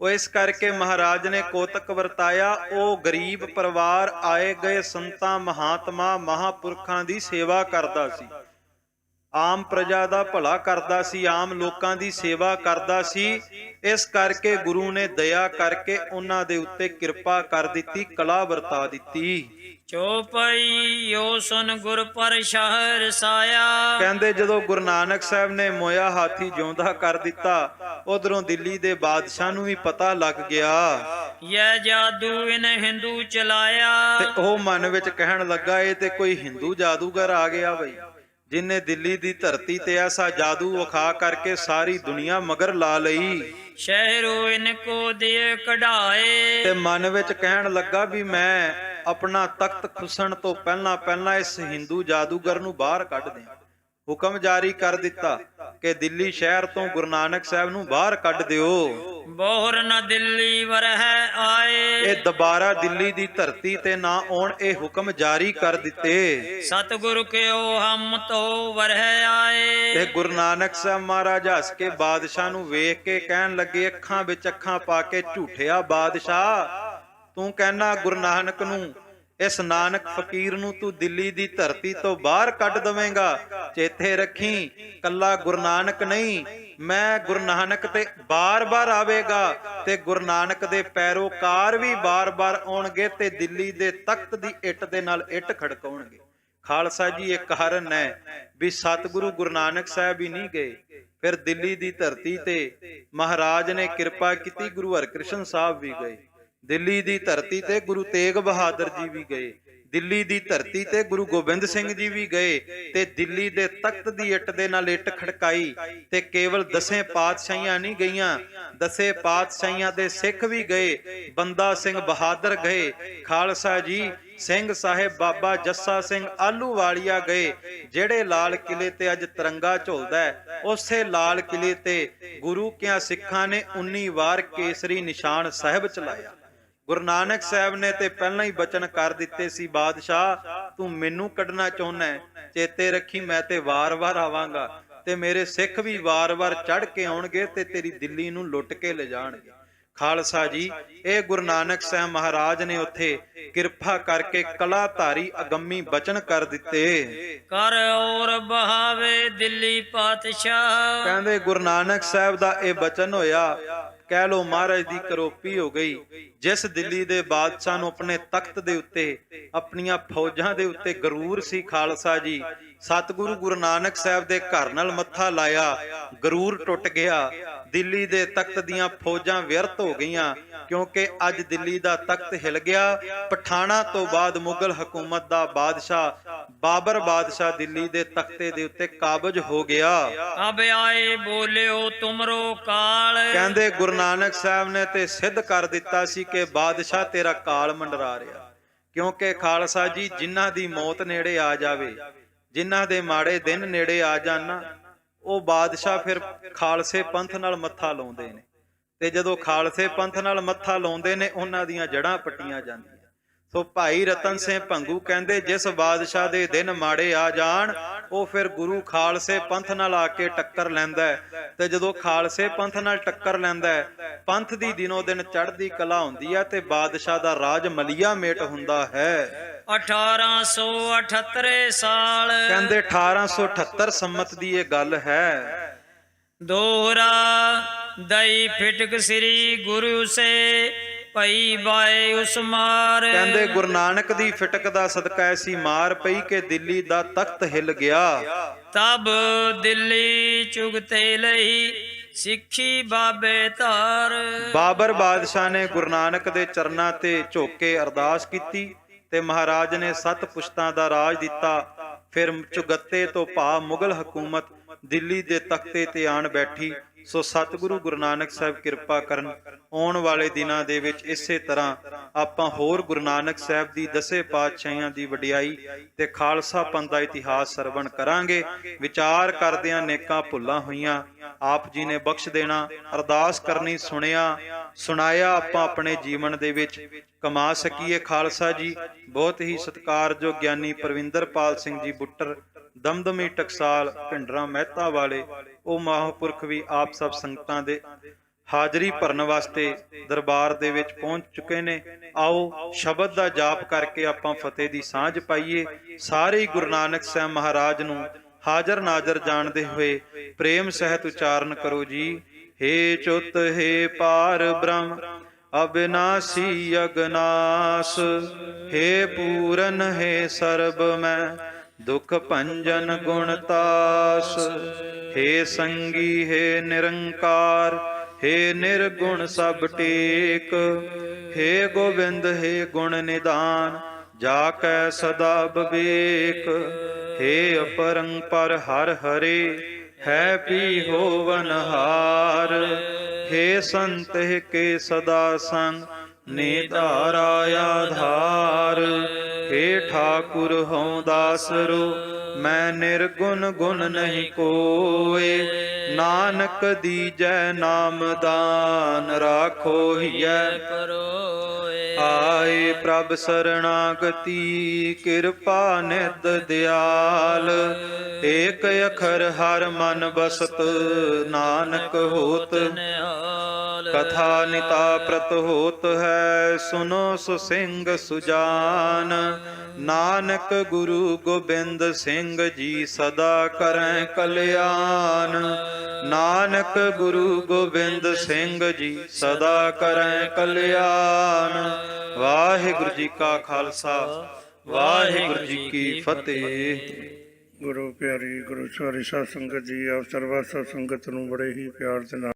ਉਹ ਇਸ ਕਰਕੇ ਮਹਾਰਾਜ ਨੇ ਕੋਤਕ ਵਰਤਾਇਆ। ਉਹ ਗਰੀਬ ਪਰਿਵਾਰ ਆਏ ਗਏ ਸੰਤਾਂ ਮਹਾਤਮਾ ਮਹਾਪੁਰਖਾਂ ਦੀ ਸੇਵਾ ਕਰਦਾ ਸੀ, ਆਮ ਪ੍ਰਜਾ ਦਾ ਭਲਾ ਕਰਦਾ ਸੀ, ਆਮ ਲੋਕਾਂ ਦੀ ਸੇਵਾ ਕਰਦਾ ਸੀ। ਇਸ ਕਰਕੇ ਗੁਰੂ ਨੇ ਦਇਆ ਕਰਕੇ ਉਹਨਾਂ ਦੇ ਉੱਤੇ ਕਿਰਪਾ ਕਰ ਦਿੱਤੀ, ਕਲਾ ਵਰਤਾ ਦਿੱਤੀ। ਚੋਪਈ ਸੁਨ ਗੁਰ ਪ੍ਰਸ਼ਾਦ ਸਾਇਆ। ਕਹਿੰਦੇ ਜਦੋਂ ਗੁਰੂ ਨਾਨਕ ਸਾਹਿਬ ਨੇ ਮੋਇਆ ਹਾਥੀ ਜਿਉਂਦਾ ਕਰ ਦਿੱਤਾ, ਉਧਰੋਂ ਦਿੱਲੀ ਦੇ ਬਾਦਸ਼ਾਹ ਨੂੰ ਵੀ ਪਤਾ ਲੱਗ ਗਿਆ। ਇਹ ਜਾਦੂ ਇਨ ਹਿੰਦੂ ਚਲਾਇਆ। ਤੇ ਉਹ ਮਨ ਵਿੱਚ ਕਹਿਣ ਲੱਗਾ, ਇਹ ਤੇ ਕੋਈ ਹਿੰਦੂ ਜਾਦੂਗਰ ਆ ਗਿਆ ਬਈ, ਜਿਨੇ ਦਿੱਲੀ ਦੀ ਧਰਤੀ ਤੇ ਐਸਾ ਜਾਦੂ ਵਿਖਾ ਕਰਕੇ ਸਾਰੀ ਦੁਨੀਆ ਮਗਰ ਲਾ ਲਈ। ਸ਼ਹਿਰੋ ਇਨ ਕੋ ਦੇ ਕਢਾਏ। ਤੇ ਮਨ ਵਿੱਚ ਕਹਿਣ ਲੱਗਾ ਵੀ ਮੈਂ ਆਪਣਾ ਤਖਤ ਖੁੱਸਣ ਤੋਂ ਪਹਿਲਾਂ ਇਸ ਹਿੰਦੂ ਜਾਦੂਗਰ ਨੂੰ ਬਾਹਰ ਕੱਢ ਦਿਆਂ। ਹੁਕਮ ਜਾਰੀ ਕਰ ਦਿੱਤਾ ਕਿ ਦਿੱਲੀ ਸ਼ਹਿਰ ਤੋਂ ਗੁਰੂ ਨਾਨਕ ਸਾਹਿਬ ਨੂੰ ਬਾਹਰ ਕੱਢ ਦਿਓ। ਬੋਹਰ ਨ ਦਿੱਲੀ ਵਰਹਿ ਆਏ। ਇਹ ਦੁਬਾਰਾ ਦਿੱਲੀ ਦੀ ਧਰਤੀ ਤੇ ਨਾ ਆਉਣ, ਇਹ ਹੁਕਮ ਜਾਰੀ ਕਰ ਦਿੱਤੇ। ਸਤਿਗੁਰ ਕਿਓ ਹਮ ਤੋ ਵਰਹਿ ਆਏ। ਤੇ ਗੁਰੂ ਨਾਨਕ ਸਾਹਿਬ ਮਹਾਰਾਜ ਹੱਸ ਕੇ ਬਾਦਸ਼ਾਹ ਨੂੰ ਵੇਖ ਕੇ ਕਹਿਣ ਲੱਗੇ, ਅੱਖਾਂ ਵਿੱਚ ਅੱਖਾਂ ਪਾ ਕੇ, ਝੂਠਿਆ ਬਾਦਸ਼ਾਹ, ਤੂੰ ਕਹਿਣਾ ਗੁਰੂ ਨਾਨਕ ਨੂੰ, ਇਸ ਨਾਨਕ ਫਕੀਰ ਨੂੰ ਤੂੰ ਦਿੱਲੀ ਦੀ ਧਰਤੀ ਤੋਂ ਬਾਹਰ ਕੱਢ ਦਵੇਂਗਾ। ਚੇਤੇ ਰੱਖੀ, ਕੱਲਾ ਗੁਰੂ ਨਾਨਕ ਨਹੀਂ, ਮੈਂ ਗੁਰੂ ਨਾਨਕ ਤੇ ਬਾਰ-ਬਾਰ ਆਵੇਗਾ ਤੇ ਗੁਰੂ ਨਾਨਕ ਦੇ ਪੈਰੋਕਾਰ ਵੀ ਬਾਰ-ਬਾਰ ਆਉਣਗੇ ਤੇ ਦਿੱਲੀ ਦੇ ਤਖਤ ਦੀ ਇੱਟ ਦੇ ਨਾਲ ਇੱਟ ਖੜਕਾਉਣਗੇ। ਖਾਲਸਾ ਜੀ, ਇਹ ਕਾਰਨ ਹੈ ਵੀ ਸਤਿਗੁਰੂ ਗੁਰੂ ਨਾਨਕ ਸਾਹਿਬ ਹੀ ਨਹੀਂ ਗਏ, ਫਿਰ ਦਿੱਲੀ ਦੀ ਧਰਤੀ ਤੇ ਮਹਾਰਾਜ ਨੇ ਕਿਰਪਾ ਕੀਤੀ, ਗੁਰੂ ਹਰਿਕ੍ਰਿਸ਼ਨ ਸਾਹਿਬ ਵੀ ਗਏ। ਦਿੱਲੀ ਦੀ ਧਰਤੀ ਤੇ ਗੁਰੂ ਤੇਗ ਬਹਾਦਰ ਜੀ ਵੀ ਗਏ, ਦਿੱਲੀ ਦੀ ਧਰਤੀ ਤੇ ਗੁਰੂ ਗੋਬਿੰਦ ਸਿੰਘ ਜੀ ਵੀ ਗਏ ਤੇ ਦਿੱਲੀ ਦੇ ਤਖਤ ਦੀ ਇੱਟ ਦੇ ਨਾਲ ਇੱਟ ਖੜਕਾਈ। ਤੇ ਕੇਵਲ 10 ਪਾਤਸ਼ਾਹੀਆਂ ਨਹੀਂ ਗਈਆਂ, 10 ਪਾਤਸ਼ਾਹੀਆਂ ਦੇ ਸਿੱਖ ਵੀ ਗਏ, ਬੰਦਾ ਸਿੰਘ ਬਹਾਦਰ ਗਏ। ਖਾਲਸਾ ਜੀ, ਸਿੰਘ ਸਾਹਿਬ ਬਾਬਾ ਜੱਸਾ ਸਿੰਘ ਆਹਲੂਵਾਲੀਆ ਗਏ, ਜਿਹੜੇ ਲਾਲ ਕਿਲੇ ਤੇ ਅੱਜ ਤਿਰੰਗਾ ਝੁਲਦਾ ਹੈ, ਉਸੇ ਲਾਲ ਕਿਲੇ ਤੇ ਗੁਰੂ ਕਿਆਂ ਸਿੱਖਾਂ ਨੇ 19 ਵਾਰ ਕੇਸਰੀ ਨਿਸ਼ਾਨ ਸਾਹਿਬ ਚਲਾਇਆ। ਗੁਰੂ ਨਾਨਕ ਸਾਹਿਬ ਨੇ ਤੇ ਪਹਿਲਾਂ ਹੀ ਬਚਨ ਕਰ ਦਿੱਤੇ ਸੀ, ਬਾਦਸ਼ਾਹ ਤੂੰ ਮੈਨੂੰ ਕੱਢਣਾ ਚਾਹੁੰਦਾ, ਚੇਤੇ ਰੱਖੀ ਮੈਂ ਤੇ ਵਾਰ-ਵਾਰ ਆਵਾਂਗਾ ਤੇ ਮੇਰੇ ਸਿੱਖ ਵੀ ਵਾਰ-ਵਾਰ ਚੜ ਕੇ ਆਉਣਗੇ ਤੇ ਤੇਰੀ ਦਿੱਲੀ ਨੂੰ ਲੁੱਟ ਕੇ ਲੈ ਜਾਣਗੇ। ਖਾਲਸਾ ਜੀ, ਇਹ ਗੁਰੂ ਨਾਨਕ ਸਾਹਿਬ ਮਹਾਰਾਜ ਨੇ ਉੱਥੇ ਕਿਰਪਾ ਕਰਕੇ ਕਲਾਧਾਰੀ ਅਗੰਮੀ ਬਚਨ ਕਰ ਦਿੱਤੇ। ਕਰ ਔਰ ਬਹਾਵੇ ਦਿੱਲੀ ਪਾਤਸ਼ਾਹ। ਕਹਿੰਦੇ ਗੁਰੂ ਨਾਨਕ ਸਾਹਿਬ ਦਾ ਇਹ ਬਚਨ ਹੋਇਆ, ਕਹਿ ਲੋ ਮਹਾਰਾਜ ਦੀ ਕਰੋਪੀ ਹੋ ਗਈ। ਜਿਸ ਦਿੱਲੀ ਦੇ ਬਾਦਸ਼ਾਹ ਨੂੰ ਆਪਣੇ ਤਖਤ ਦੇ ਉੱਤੇ, ਆਪਣੀਆਂ ਫੌਜਾਂ ਦੇ ਉੱਤੇ ਗਰੂਰ ਸੀ, ਖਾਲਸਾ ਜੀ, ਸਤਿਗੁਰੂ ਗੁਰੂ ਨਾਨਕ ਸਾਹਿਬ ਦੇ ਘਰ ਨਾਲ ਮੱਥਾ ਲਾਇਆ, ਗਰੂਰ ਟੁੱਟ ਗਿਆ। ਦਿੱਲੀ ਦੇ ਤਖਤ ਦੀਆਂ ਫੌਜਾਂ ਵਿਅਰਥ ਹੋ ਗਈਆਂ, ਕਿਉਂਕਿ ਅੱਜ ਦਿੱਲੀ ਦਾ ਤਖਤ ਹਿਲ ਗਿਆ। ਪਠਾਣਾ ਤੋਂ ਬਾਅਦ ਮੁਗਲ ਹਕੂਮਤ ਦਾ ਬਾਦਸ਼ਾਹ ਬਾਬਰ ਬਾਦਸ਼ਾਹ ਦਿੱਲੀ ਦੇ ਤਖਤੇ ਦੇ ਉੱਤੇ ਕਾਬਜ ਹੋ ਗਿਆ। ਅਬ ਆਏ ਬੋਲਿਓ ਤੁਮਰੋ ਕਾਲ। ਕਹਿੰਦੇ ਗੁਰੂ ਨਾਨਕ ਸਾਹਿਬ ਨੇ ਤੇ ਸਿੱਧ ਕਰ ਦਿੱਤਾ ਸੀ ਕਿ ਬਾਦਸ਼ਾਹ ਤੇਰਾ ਕਾਲ ਮੰਡਰਾ ਰਿਹਾ। ਕਿਉਂਕਿ ਖਾਲਸਾ ਜੀ ਜਿਨ੍ਹਾਂ ਦੀ ਮੌਤ ਨੇੜੇ ਆ ਜਾਵੇ, ਜਿਨ੍ਹਾਂ ਦੇ ਮਾੜੇ ਦਿਨ ਨੇੜੇ ਆ ਜਾਣ, ਉਹ ਬਾਦਸ਼ਾਹ ਫਿਰ ਖਾਲਸੇ ਪੰਥ ਨਾਲ ਮੱਥਾ ਲਾਉਂਦੇ ਨੇ, ਤੇ ਜਦੋਂ ਖਾਲਸੇ ਪੰਥ ਨਾਲ ਮੱਥਾ ਲਾਉਂਦੇ ਨੇ ਉਹਨਾਂ ਦੀਆਂ ਜੜ੍ਹਾਂ ਪੱਟੀਆਂ ਜਾਂਦੀਆਂ। ਸੋ ਭਾਈ ਰਤਨ ਸਿੰਘ ਭੰਗੂ ਕਹਿੰਦੇ ਜਿਸ ਬਾਦਸ਼ਾਹ ਦੇ ਦਿਨ ਮਾੜੇ ਆ ਜਾਣ ਉਹ ਫਿਰ ਗੁਰੂ ਖਾਲਸੇ ਪੰਥ ਨਾਲ ਆ ਕੇ ਟੱਕਰ ਲੈਂਦਾ ਹੈ, ਤੇ ਜਦੋਂ ਖਾਲਸੇ ਪੰਥ ਨਾਲ ਟੱਕਰ ਲੈਂਦਾ ਹੈ ਪੰਥ ਦੀ ਦਿਨੋ ਦਿਨ ਚੜ੍ਹਦੀ ਕਲਾ ਹੁੰਦੀ ਹੈ ਤੇ ਬਾਦਸ਼ਾਹ ਦਾ ਰਾਜ ਮਲੀਆ ਮੇਟ ਹੁੰਦਾ ਹੈ। 1878 ਸਾਲ ਕਹਿੰਦੇ 1878 ਸੰਮਤ ਦੀ ਇਹ ਗੱਲ ਹੈ। ਦੋਹਰਾ ਦਈ ਫਿਟਕ ਸ੍ਰੀ ਗੁਰੂ ਸੇ ਭਈ ਬਾਏ ਉਸ ਮਾਰ। ਕਹਿੰਦੇ ਗੁਰੂ ਨਾਨਕ ਦੀ ਫਿਟਕ ਦਾ ਸਦਕਾ ਐਸੀ ਮਾਰ ਪਈ ਕਿ ਦਿੱਲੀ ਦਾ ਤਖਤ ਹਿੱਲ ਗਿਆ। ਤਬ ਦਿੱਲੀ ਚੁਗਤੇ ਲਈ ਸਿੱਖੀ ਬਾਬੇ ਧਾਰ। ਬਾਬਰ ਬਾਦਸ਼ਾਹ ਨੇ ਗੁਰੂ ਨਾਨਕ ਦੇ ਚਰਨਾਂ ਤੇ ਝੁਕ ਕੇ ਅਰਦਾਸ ਕੀਤੀ ਤੇ ਮਹਾਰਾਜ ਨੇ 7 ਪੁਸ਼ਤਾਂ ਦਾ ਰਾਜ ਦਿੱਤਾ। ਫਿਰ ਚੁਗੱਤੇ ਤੋਂ ਭਾ ਮੁਗਲ ਹਕੂਮਤ ਦਿੱਲੀ ਦੇ ਤਖਤੇ ਤੇ ਆਣ ਬੈਠੀ। ਸੋ ਸਤਿਗੁਰੂ ਗੁਰੂ ਨਾਨਕ ਸਾਹਿਬ ਕਿਰਪਾ ਕਰਨ, ਆਉਣ ਵਾਲੇ ਦਿਨਾਂ ਦੇ ਵਿੱਚ ਇਸੇ ਤਰ੍ਹਾਂ ਆਪਾਂ ਹੋਰ ਗੁਰੂ ਨਾਨਕ ਸਾਹਿਬ ਦੀ 10 ਪਾਤਸ਼ਾਹੀਆਂ ਦੀ ਵਡਿਆਈ ਤੇ ਖਾਲਸਾ ਪੰਥ ਦਾ ਇਤਿਹਾਸ ਸਰਵਣ ਕਰਾਂਗੇ। ਵਿਚਾਰ ਕਰਦਿਆਂ ਨੇਕਾਂ ਭੁੱਲਾਂ ਹੋਈਆਂ ਆਪ ਜੀ ਨੇ ਬਖਸ਼ ਦੇਣਾ। ਅਰਦਾਸ ਕਰਨੀ, ਸੁਣਿਆ ਸੁਣਾਇਆ ਆਪਾਂ ਆਪਣੇ ਜੀਵਨ ਦੇ ਵਿੱਚ ਕਮਾ ਸਕੀਏ। ਖਾਲਸਾ ਜੀ ਬਹੁਤ ਹੀ ਸਤਿਕਾਰਯੋਗ ਗਿਆਨੀ ਪਰਵਿੰਦਰਪਾਲ ਸਿੰਘ ਜੀ ਬੁੱਟਰ, ਦਮਦਮੀ ਟਕਸਾਲ, ਭਿੰਡਰਾਂ ਮਹਿਤਾ ਵਾਲੇ, ਉਹ ਮਹਾਂਪੁਰਖ ਵੀ ਆਪ ਸਭ ਸੰਗਤਾਂ ਦੇ ਹਾਜ਼ਰੀ ਭਰਨ ਵਾਸਤੇ ਦਰਬਾਰ ਦੇ ਵਿੱਚ ਪਹੁੰਚ ਚੁੱਕੇ ਨੇ। ਆਓ ਸ਼ਬਦ ਦਾ ਜਾਪ ਕਰਕੇ ਆਪਾਂ ਫਤਿਹ ਦੀ ਸਾਂਝ ਪਾਈਏ। ਸਾਰੇ ਗੁਰੂ ਨਾਨਕ ਸਾਹਿਬ ਮਹਾਰਾਜ ਨੂੰ ਹਾਜ਼ਰ ਨਾਜ਼ਰ ਜਾਣਦੇ ਹੋਏ ਪ੍ਰੇਮ ਸਹਿਤ ਉਚਾਰਨ ਕਰੋ ਜੀ। ਹੇ ਚੁੱਤ ਹੇ ਪਾਰ ਬ੍ਰਹਮ ਅਬਿਨਾਸੀ ਅਗਨਾਸ, ਹੇ ਪੂਰਨ ਹੇ ਸਰਬ ਮੈਂ ਦੁਖ ਭੰਜਨ ਗੁਣਤਾਸ, ਹੇ ਸੰਗੀ ਹੇ ਨਿਰੰਕਾਰ, ਹੇ ਨਿਰਗੁਣ ਸਭ ਟੇਕ, ਹੇ ਗੋਬਿੰਦ ਹੇ ਗੁਣ ਨਿਦਾਨ, ਜਾ ਕੈ ਸਦਾ ਵਿਵੇਕ, ਹੇ ਅਪਰੰਪਰ ਹਰ ਹਰੇ, ਹੈ ਪੀ ਹੋਵਨ ਹਾਰ, ਹੇ ਸੰਤ ਕੇ ਸਦਾ ਸੰਗ ਨੇ ਧਾਰਾ ਆਧਾਰ, ਹੇ ਠਾਕੁਰ ਹਉ ਦਾਸਰੋ ਮੈਂ ਨਿਰਗੁਣ ਗੁਣ ਨਹੀਂ ਕੋਏ, ਨਾਨਕ ਦੀਜੈ ਨਾਮ ਦਾਨ ਰਾਖੋ ਹਿਐ ਪਰੋਏ। ਆਏ ਪ੍ਰਭ ਸਰਣਾਗਤੀ ਕਿਰਪਾ ਨਿਧ ਦਿਆਲ, ਏਕ ਅਖਰ ਹਰ ਮਨ ਬਸਤ ਨਾਨਕ ਹੋਤ ਨਿਹਾਲ। ਕਥਾ ਨਿਤਾ ਪ੍ਰਤ ਹੋਤ ਹੈ ਸੁਨੋ ਸੁ ਸਿੰਘ ਸੁਜਾਨ, ਨਾਨਕ ਗੁਰੂ ਗੋਬਿੰਦ ਸਿੰਘ ਜੀ ਸਦਾ ਕਰੈ ਕਲਿਆਣ, ਨਾਨਕ ਗੁਰੂ ਗੋਬਿੰਦ ਸਿੰਘ ਜੀ ਸਦਾ ਕਰੈ ਕਲਿਆਣ। ਵਾਹਿਗੁਰੂ ਜੀ ਕਾ ਖਾਲਸਾ, ਵਾਹਿਗੁਰੂ ਜੀ ਕੀ ਫਤਿਹ। ਗੁਰੂ ਪਿਆਰੀ ਗੁਰੂ ਸਵਾਰੀ ਸਾਧ ਸੰਗਤ ਜੀ, ਆਪ ਸਰਬੱਤ ਸਾਧ ਸੰਗਤ ਨੂੰ ਬੜੇ ਹੀ ਪਿਆਰ ਦੇ ਨਾਲ